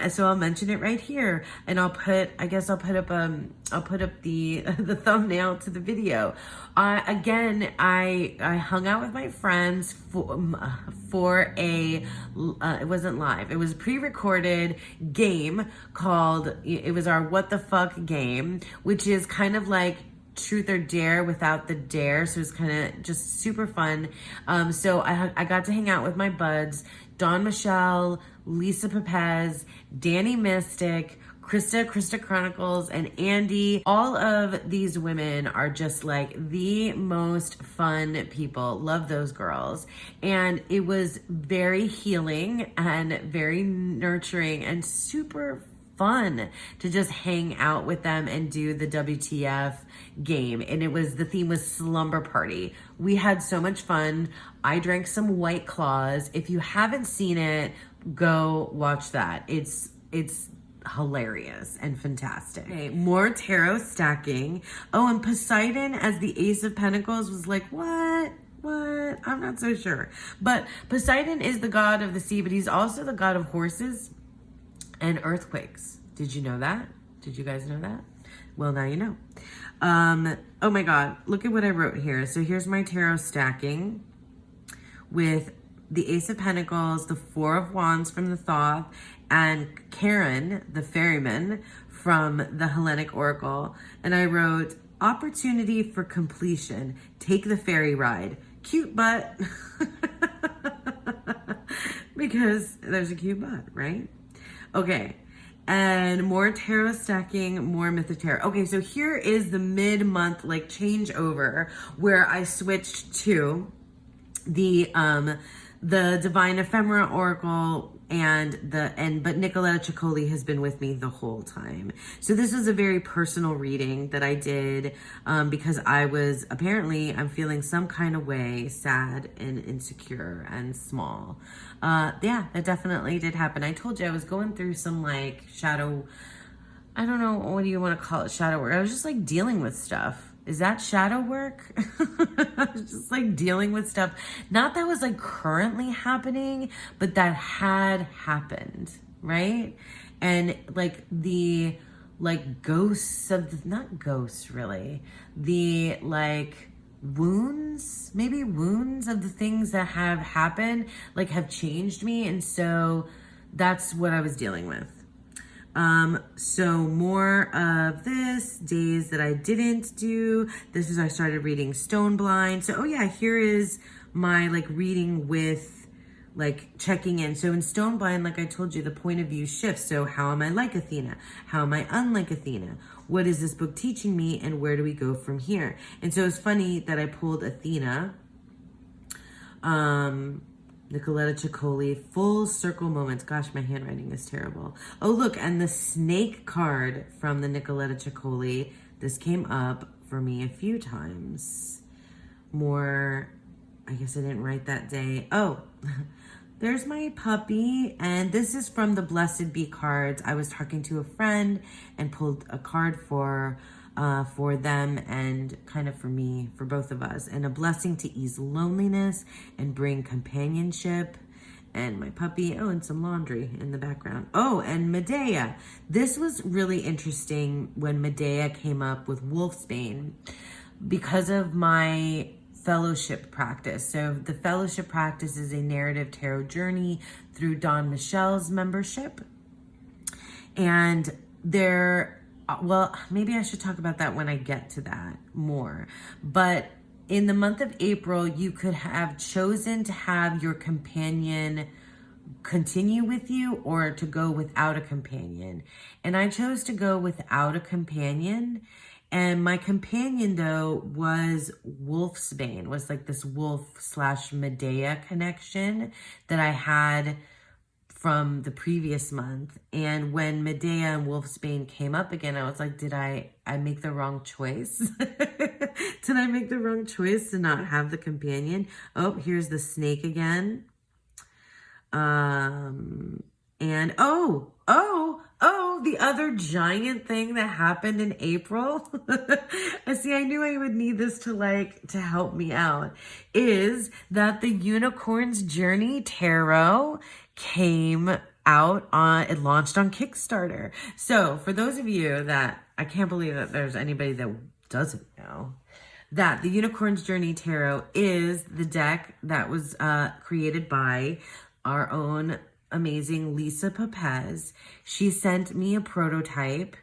So I'll mention it right here, and I'll put up the the thumbnail to the video. Again, I hung out with my friends for a it wasn't live. It was a pre-recorded game called, it was our What the Fuck game, which is kind of like truth or dare without the dare. So it's kind of just super fun. So I got to hang out with my buds, Dawn Michelle, Lisa Pepez, Danny Mystic, Krista Chronicles, and Andy. All of these women are just like the most fun people. Love those girls. And it was very healing and very nurturing and super fun to just hang out with them and do the WTF game. And the theme was slumber party. We had so much fun. I drank some White Claws. If you haven't seen it, go watch that. It's hilarious and fantastic. Okay, more tarot stacking. Oh, and Poseidon as the Ace of Pentacles was like, what? I'm not so sure. But Poseidon is the god of the sea, but he's also the god of horses and earthquakes. Did you know that? Did you guys know that? Well, now you know. Oh my God, look at what I wrote here. So here's my tarot stacking with the Ace of Pentacles, the Four of Wands from the Thoth, and Karen, the ferryman from the Hellenic Oracle. And I wrote, opportunity for completion. Take the ferry ride. Cute butt. Because there's a cute butt, right? Okay, and more tarot stacking, more Mythic Tarot. Okay, so here is the mid-month like changeover where I switched to the Divine Ephemera Oracle but Nicoletta Ciccoli has been with me the whole time. So this is a very personal reading that I did because I'm feeling some kind of way, sad and insecure and small. Yeah, that definitely did happen. I told you I was going through some like shadow, I don't know, what do you want to call it, shadow work. I was just like dealing with stuff. Is that shadow work? I was just like dealing with stuff. Not that was like currently happening, but that had happened, right? And like the ghosts of not ghosts really, the like wounds of the things that have happened, like have changed me. And so that's what I was dealing with. So more of this, days that I didn't do. This is, I started reading Stone Blind. So, oh yeah, here is my like reading with like checking in. So in Stone Blind, like I told you, the point of view shifts. So how am I like Athena? How am I unlike Athena? What is this book teaching me? And where do we go from here? And so it's funny that I pulled Athena, Nicoletta Ciccoli, full circle moments. Gosh, my handwriting is terrible. Oh, look, and the snake card from the Nicoletta Ciccoli. This came up for me a few times. More, I guess I didn't write that day. Oh, there's my puppy. And this is from the Blessed Bee cards. I was talking to a friend and pulled a card for them and kind of for me, for both of us. And a blessing to ease loneliness and bring companionship. and my puppy. Oh, and some laundry in the background. Oh, and Medea. This was really interesting when Medea came up with Wolfsbane because of my fellowship practice. So the fellowship practice is a narrative tarot journey through Dawn Michelle's membership. And well, maybe I should talk about that when I get to that more. But in the month of April, you could have chosen to have your companion continue with you or to go without a companion. And I chose to go without a companion. And my companion, though, was Wolfsbane, was like this wolf/Medea connection that I had from the previous month. And when Medea and Wolfsbane came up again, I was like, did I make the wrong choice? Did I make the wrong choice to not have the companion? Oh, here's the snake again. And the other giant thing that happened in April, I knew I would need this to help me out, is that the Unicorn's Journey Tarot came out it launched on Kickstarter. So for those of you that, I can't believe that there's anybody that doesn't know, that the Unicorn's Journey Tarot is the deck that was created by our own amazing Lisa Papez. She sent me a prototype,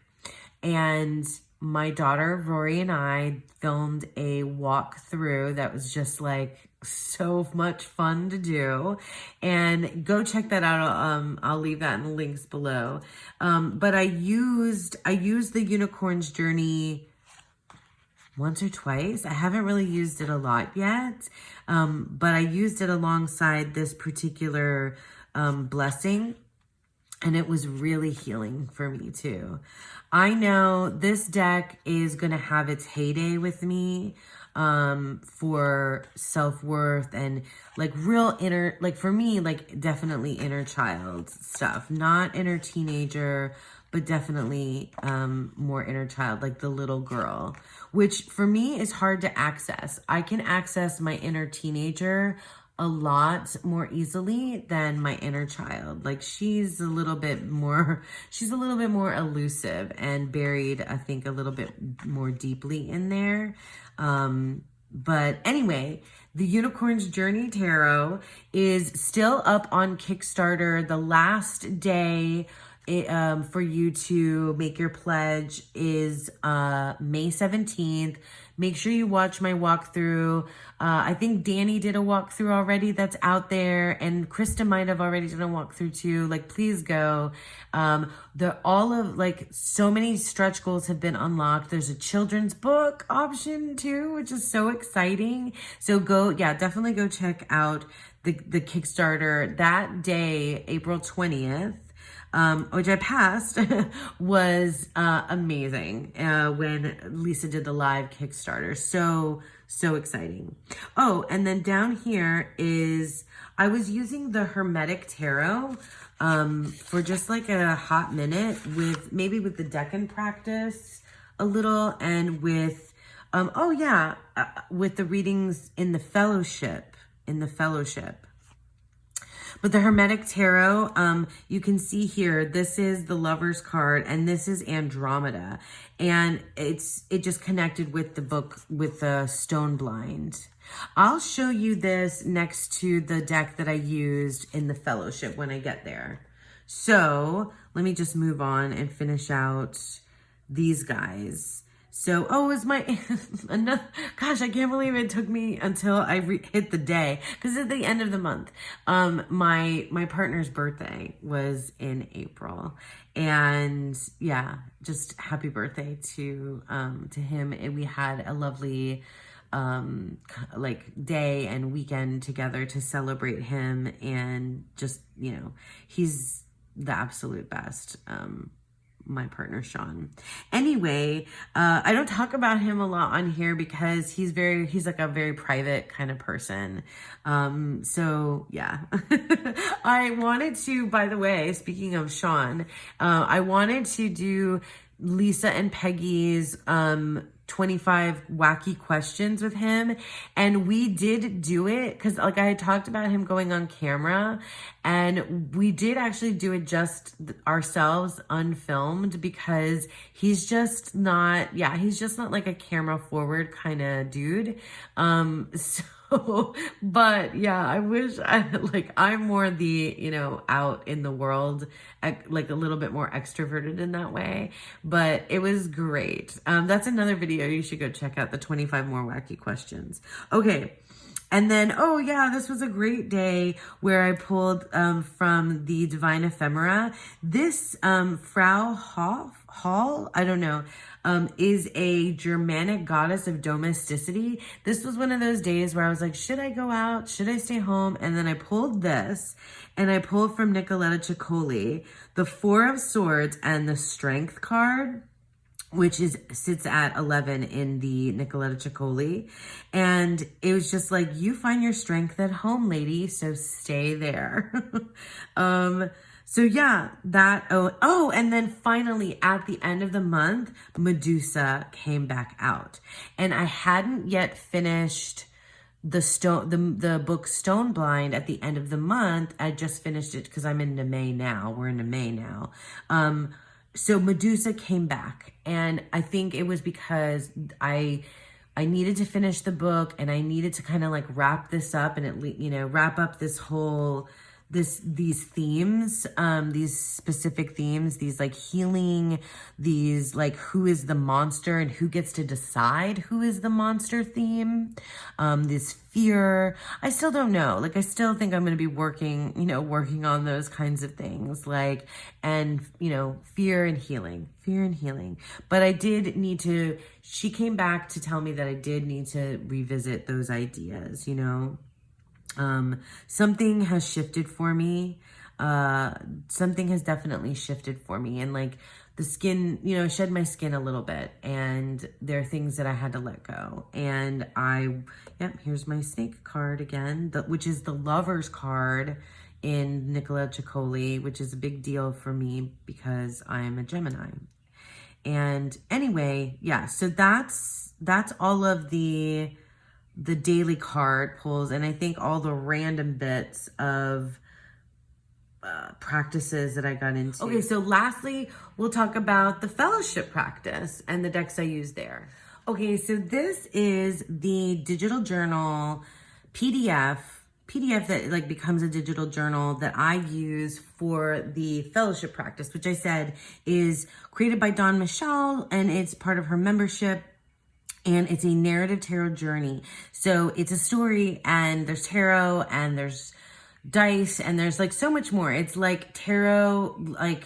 and my daughter Rory and I filmed a walkthrough that was just like so much fun to do. And go check that out. I'll leave that in the links below. But I used the Unicorn's Journey once or twice. I haven't really used it a lot yet, but I used it alongside this particular blessing, and it was really healing for me too. I know this deck is going to have its heyday with me for self-worth and like real inner, like for me, like definitely inner child stuff, not inner teenager, but definitely more inner child, like the little girl, which for me is hard to access. I can access my inner teenager a lot more easily than my inner child. Like she's a little bit more elusive and buried, I think, a little bit more deeply in there. But anyway, the Unicorn's Journey Tarot is still up on Kickstarter. The last day for you to make your pledge is May 17th. Make sure you watch my walkthrough. I think Danny did a walkthrough already that's out there, and Krista might have already done a walkthrough too. Like, please go. So many stretch goals have been unlocked. There's a children's book option too, which is so exciting. So definitely go check out the Kickstarter. That day, April 20th, which I passed, was amazing when Lisa did the live Kickstarter. So exciting. Oh, and then down here is, I was using the Hermetic Tarot for just like a hot minute with the Decan practice a little, and with, with the readings in the fellowship. But the Hermetic Tarot, you can see here, this is the Lover's card, and this is Andromeda. And it just connected with the book, with the Stone Blind. I'll show you this next to the deck that I used in the Fellowship when I get there. So let me just move on and finish out these guys. So, gosh, I can't believe it took me until I hit the day, because at the end of the month, my partner's birthday was in April, and yeah, just happy birthday to him. And we had a lovely, day and weekend together to celebrate him, and just, he's the absolute best. My partner, Sean. Anyway, I don't talk about him a lot on here because he's like a very private kind of person. So yeah, I wanted to, by the way, speaking of Sean, I wanted to do Lisa and Peggy's 25 wacky questions with him. And we did do it because like I had talked about him going on camera, and we did actually do it just ourselves unfilmed because he's just not like a camera forward kind of dude. But yeah, I wish I'm more the, out in the world, like a little bit more extroverted in that way, but it was great. That's another video you should go check out, the 25 more wacky questions. Okay. And then, oh yeah, this was a great day where I pulled from the Divine Ephemera. This Frau Hall, I don't know, is a Germanic goddess of domesticity. This was one of those days where I was like, should I go out? Should I stay home? And then I pulled this, and I pulled from Nicoletta Ciccoli, the Four of Swords and the Strength card, which sits at 11 in the Nicoletta Ciccoli. And it was just like, you find your strength at home, lady, so stay there. So yeah, and then finally at the end of the month, Medusa came back out. And I hadn't yet finished the book Stone Blind at the end of the month. I just finished it because I'm into May now. We're into May now. So Medusa came back, and I think it was because I needed to finish the book, and I needed to kind of like wrap this up and wrap up this whole these themes, these specific themes, these like healing, these like who is the monster and who gets to decide who is the monster theme, this fear. I still don't know. Like, I still think I'm going to be working on those kinds of things, like, and, fear and healing. But I did need to, she came back to tell me that I did need to revisit those ideas, something has shifted for me. Something has definitely shifted for me, and like the skin, shed my skin a little bit, and there are things that I had to let go. And here's my snake card again, which is the Lover's card in Nicoletta Ciccoli, which is a big deal for me because I'm a Gemini. And anyway, yeah, so that's all of the daily card pulls, and I think all the random bits of practices that I got into. Okay, so lastly, we'll talk about the fellowship practice and the decks I use there. Okay, so this is the digital journal PDF that like becomes a digital journal that I use for the fellowship practice, which I said is created by Dawn Michelle, and it's part of her membership. And it's a narrative tarot journey. So it's a story, and there's tarot, and there's dice, and there's like so much more. It's like tarot, like,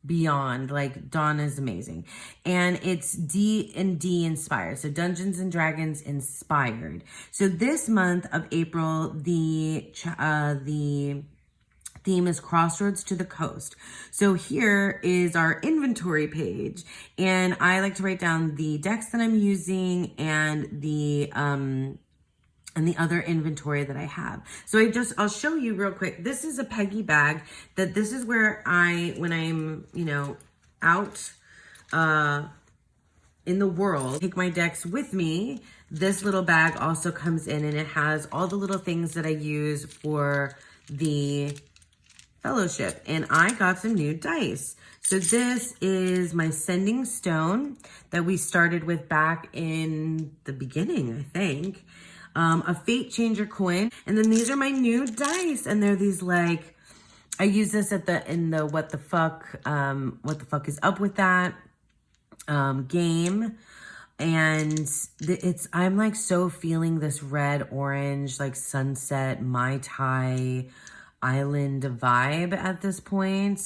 beyond. Like, Dawn is amazing. And it's D&D inspired. So Dungeons and Dragons inspired. So this month of April, the theme is Crossroads to the Coast. So here is our inventory page, and I like to write down the decks that I'm using and the other inventory that I have. So I'll show you real quick. This is a Peggy bag this is where when I'm, out in the world, take my decks with me. This little bag also comes in, and it has all the little things that I use for the fellowship. And I got some new dice. So this is my sending stone that we started with back in the beginning, I think. A fate changer coin. And then these are my new dice. And they're these like, I use this in the what the fuck is up with that game. And I'm like so feeling this red, orange, like sunset, Mai Tai island vibe at this point.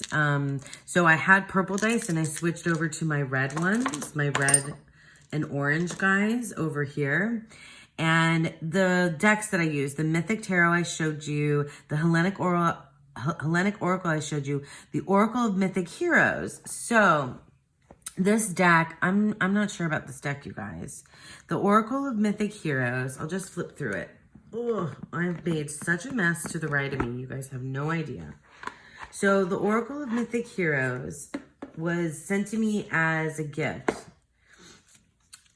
So I had purple dice, and I switched over to my red ones, my red and orange guys over here. And the decks that I use, the Mythic Tarot I showed you, the Hellenic Oracle I showed you, the Oracle of Mythic Heroes. So this deck, I'm not sure about this deck, you guys. The Oracle of Mythic Heroes, I'll just flip through it. Oh, I've made such a mess to the right of me. You guys have no idea. So the Oracle of Mythic Heroes was sent to me as a gift.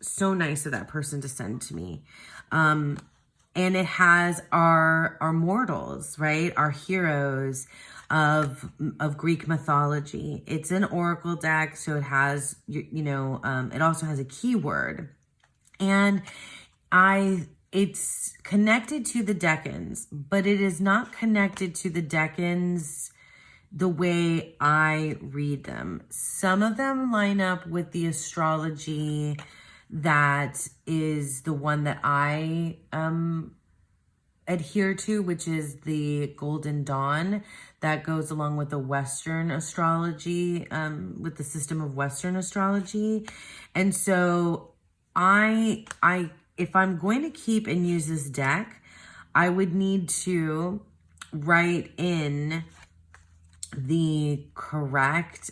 so nice of that person to send to me. And it has our mortals, right? Our heroes of Greek mythology. It's an oracle deck, so it has, it also has a keyword. And it's connected to the Decans, but it is not connected to the Decans the way I read them. Some of them line up with the astrology that is the one that I adhere to, which is the Golden Dawn, that goes along with the Western astrology, with the system of Western astrology. And so if I'm going to keep and use this deck, I would need to write in the correct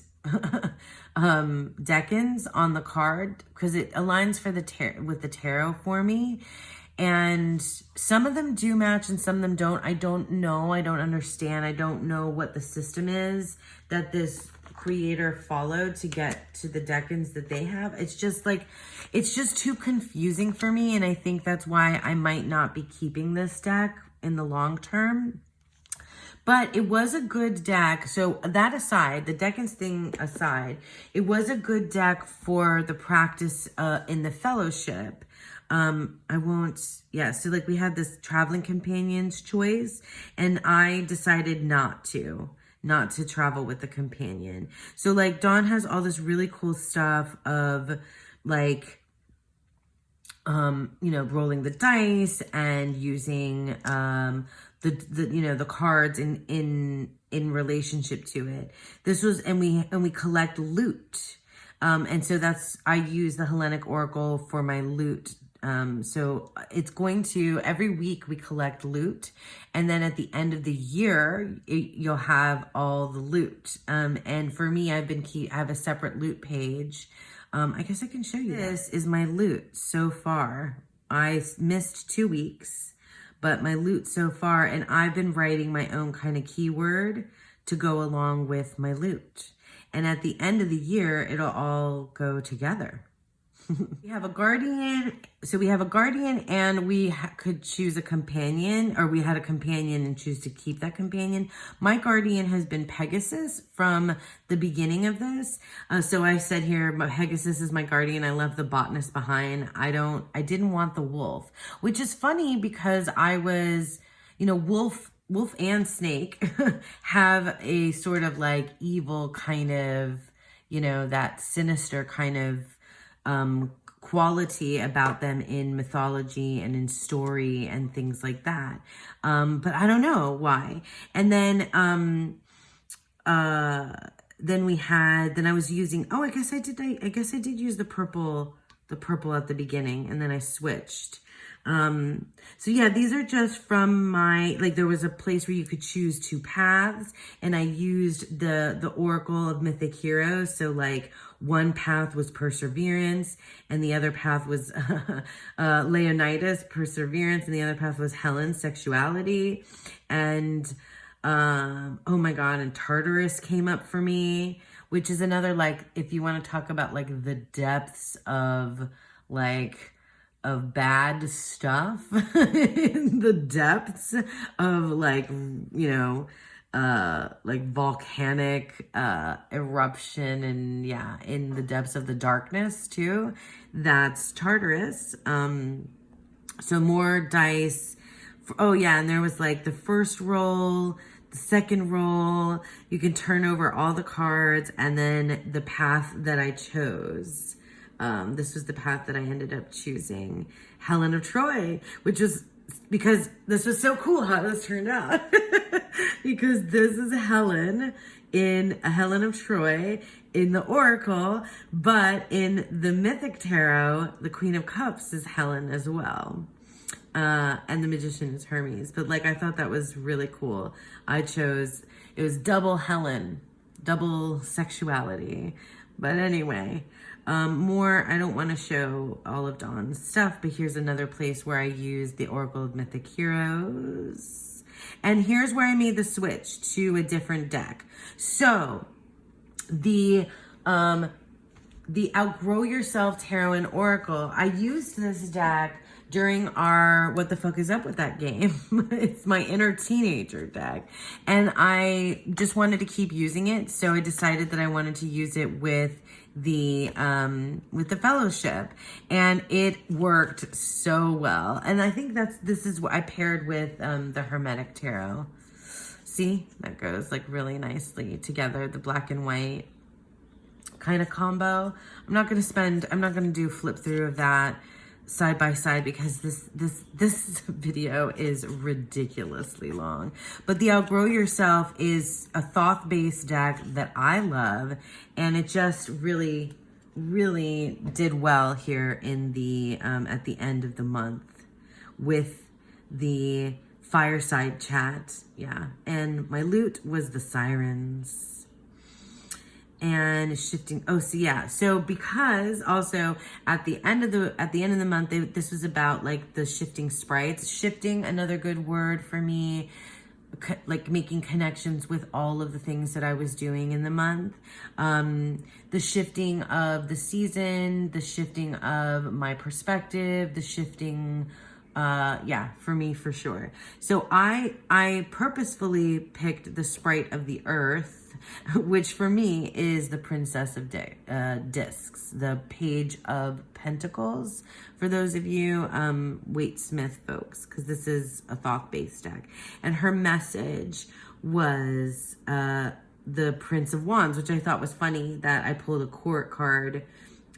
decans on the card, because it aligns for with the tarot for me. And some of them do match and some of them don't. I don't know. I don't understand. I don't know what the system is that this creator followed to get to the decans that they have. It's just too confusing for me. And I think that's why I might not be keeping this deck in the long term. But it was a good deck. So that aside, the Decans thing aside, it was a good deck for the practice in the fellowship. So like we had this traveling companions choice, and I decided not to travel with the companion. So like Dawn has all this really cool stuff of like, rolling the dice and using, the cards in relationship to it. This was, and we collect loot. And so I use the Hellenic Oracle for my loot. So it's going to, every week we collect loot, and then at the end of the year, you'll have all the loot. And for me, I have a separate loot page. I guess I can show you. This is my loot so far. I missed 2 weeks, but my loot so far, and I've been writing my own kind of keyword to go along with my loot. And at the end of the year, it'll all go together. We have a guardian. So we have a guardian, and we could choose a companion, or we had a companion and choose to keep that companion. My guardian has been Pegasus from the beginning of this. So I said here, Pegasus is my guardian. I left the botanist behind. I didn't want the wolf, which is funny because I was, wolf and snake have a sort of like evil kind of, that sinister kind of quality about them in mythology and in story and things like that. But I don't know why. And then I was using, I guess I did use the purple at the beginning, and then I switched. So yeah, these are just from there was a place where you could choose 2 paths, and I used the Oracle of Mythic Heroes. So like one path was Perseverance, and the other path was Leonidas, Perseverance, and the other path was Helen, Sexuality. And oh my God, and Tartarus came up for me, which is another, like, if you want to talk about like the depths of bad stuff, in the depths of like volcanic eruption, and in the depths of the darkness too. That's Tartarus. So more dice. And there was like the first roll, the second roll. You can turn over all the cards, and then the path that I chose. This was the path that I ended up choosing, Helen of Troy, which was because this was so cool how this turned out. Because this is Helen in a Helen of Troy in the Oracle, but in the Mythic Tarot, the Queen of Cups is Helen as well. And the Magician is Hermes. But like, I thought that was really cool. It was double Helen, double sexuality. But anyway, I don't want to show all of Dawn's stuff, but here's another place where I use the Oracle of Mythic Heroes. And here's where I made the switch to a different deck. So the the Outgrow Yourself Tarot and Oracle. I used this deck during our What the Fuck Is Up With That game. It's my inner teenager deck. And I just wanted to keep using it. So I decided that I wanted to use it with the fellowship, and it worked so well. And I think this is what I paired with the Hermetic Tarot. See, that goes like really nicely together, the black and white kind of combo. I'm not going to do a flip through of that side by side because this video is ridiculously long. But the Outgrow Yourself is a Thoth-based deck that I love, and it just really did well here in the at the end of the month with the fireside chat. Yeah, and my loot was the sirens. And shifting, so because also at the end of the month, this was about like the shifting sprites. Shifting, another good word for me, like making connections with all of the things that I was doing in the month. The shifting of the season, the shifting of my perspective, the shifting, for me, for sure. So I purposefully picked the Sprite of the Earth, which for me is the Princess of Discs, the Page of Pentacles. For those of you Waite-Smith folks, because this is a Thoth-based deck. And her message was the Prince of Wands, which I thought was funny that I pulled a court card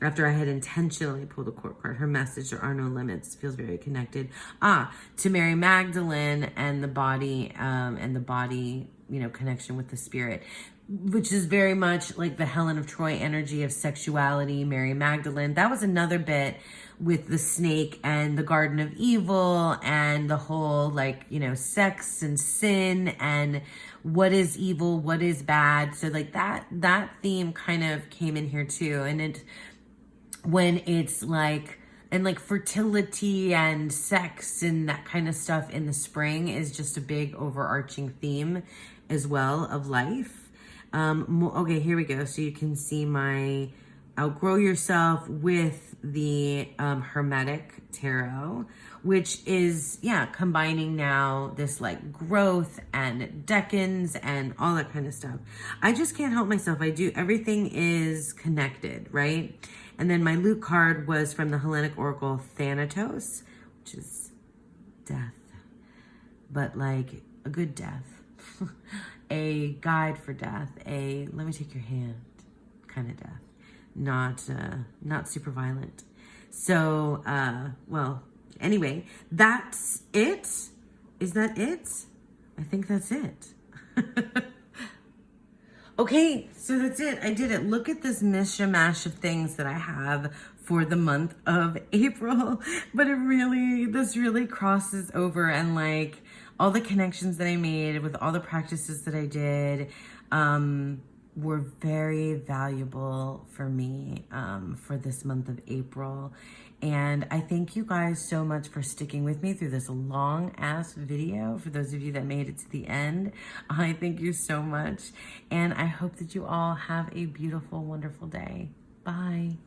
after I had intentionally pulled a court card. Her message, there are no limits, feels very connected. To Mary Magdalene and the body, connection with the spirit, which is very much like the Helen of Troy energy of sexuality, Mary Magdalene. That was another bit with the snake and the Garden of Evil and the whole sex and sin and what is evil, what is bad. So like that theme kind of came in here too. And when it's like fertility and sex and that kind of stuff in the spring is just a big overarching theme as well of life. Okay, here we go. So you can see my Outgrow Yourself with the Hermetic Tarot, which is, combining now this like growth and decans and all that kind of stuff. I just can't help myself. Everything is connected, right? And then my loot card was from the Hellenic Oracle Thanatos, which is death, but like a good death. A guide for death, let me take your hand kind of death, not super violent. So, anyway, that's it. Is that it? I think that's it. Okay, so that's it. I did it. Look at this mishmash of things that I have for the month of April. But this really crosses over, and like all the connections that I made with all the practices that I did were very valuable for me for this month of April. And I thank you guys so much for sticking with me through this long ass video. For those of you that made it to the end, I thank you so much. And I hope that you all have a beautiful, wonderful day. Bye.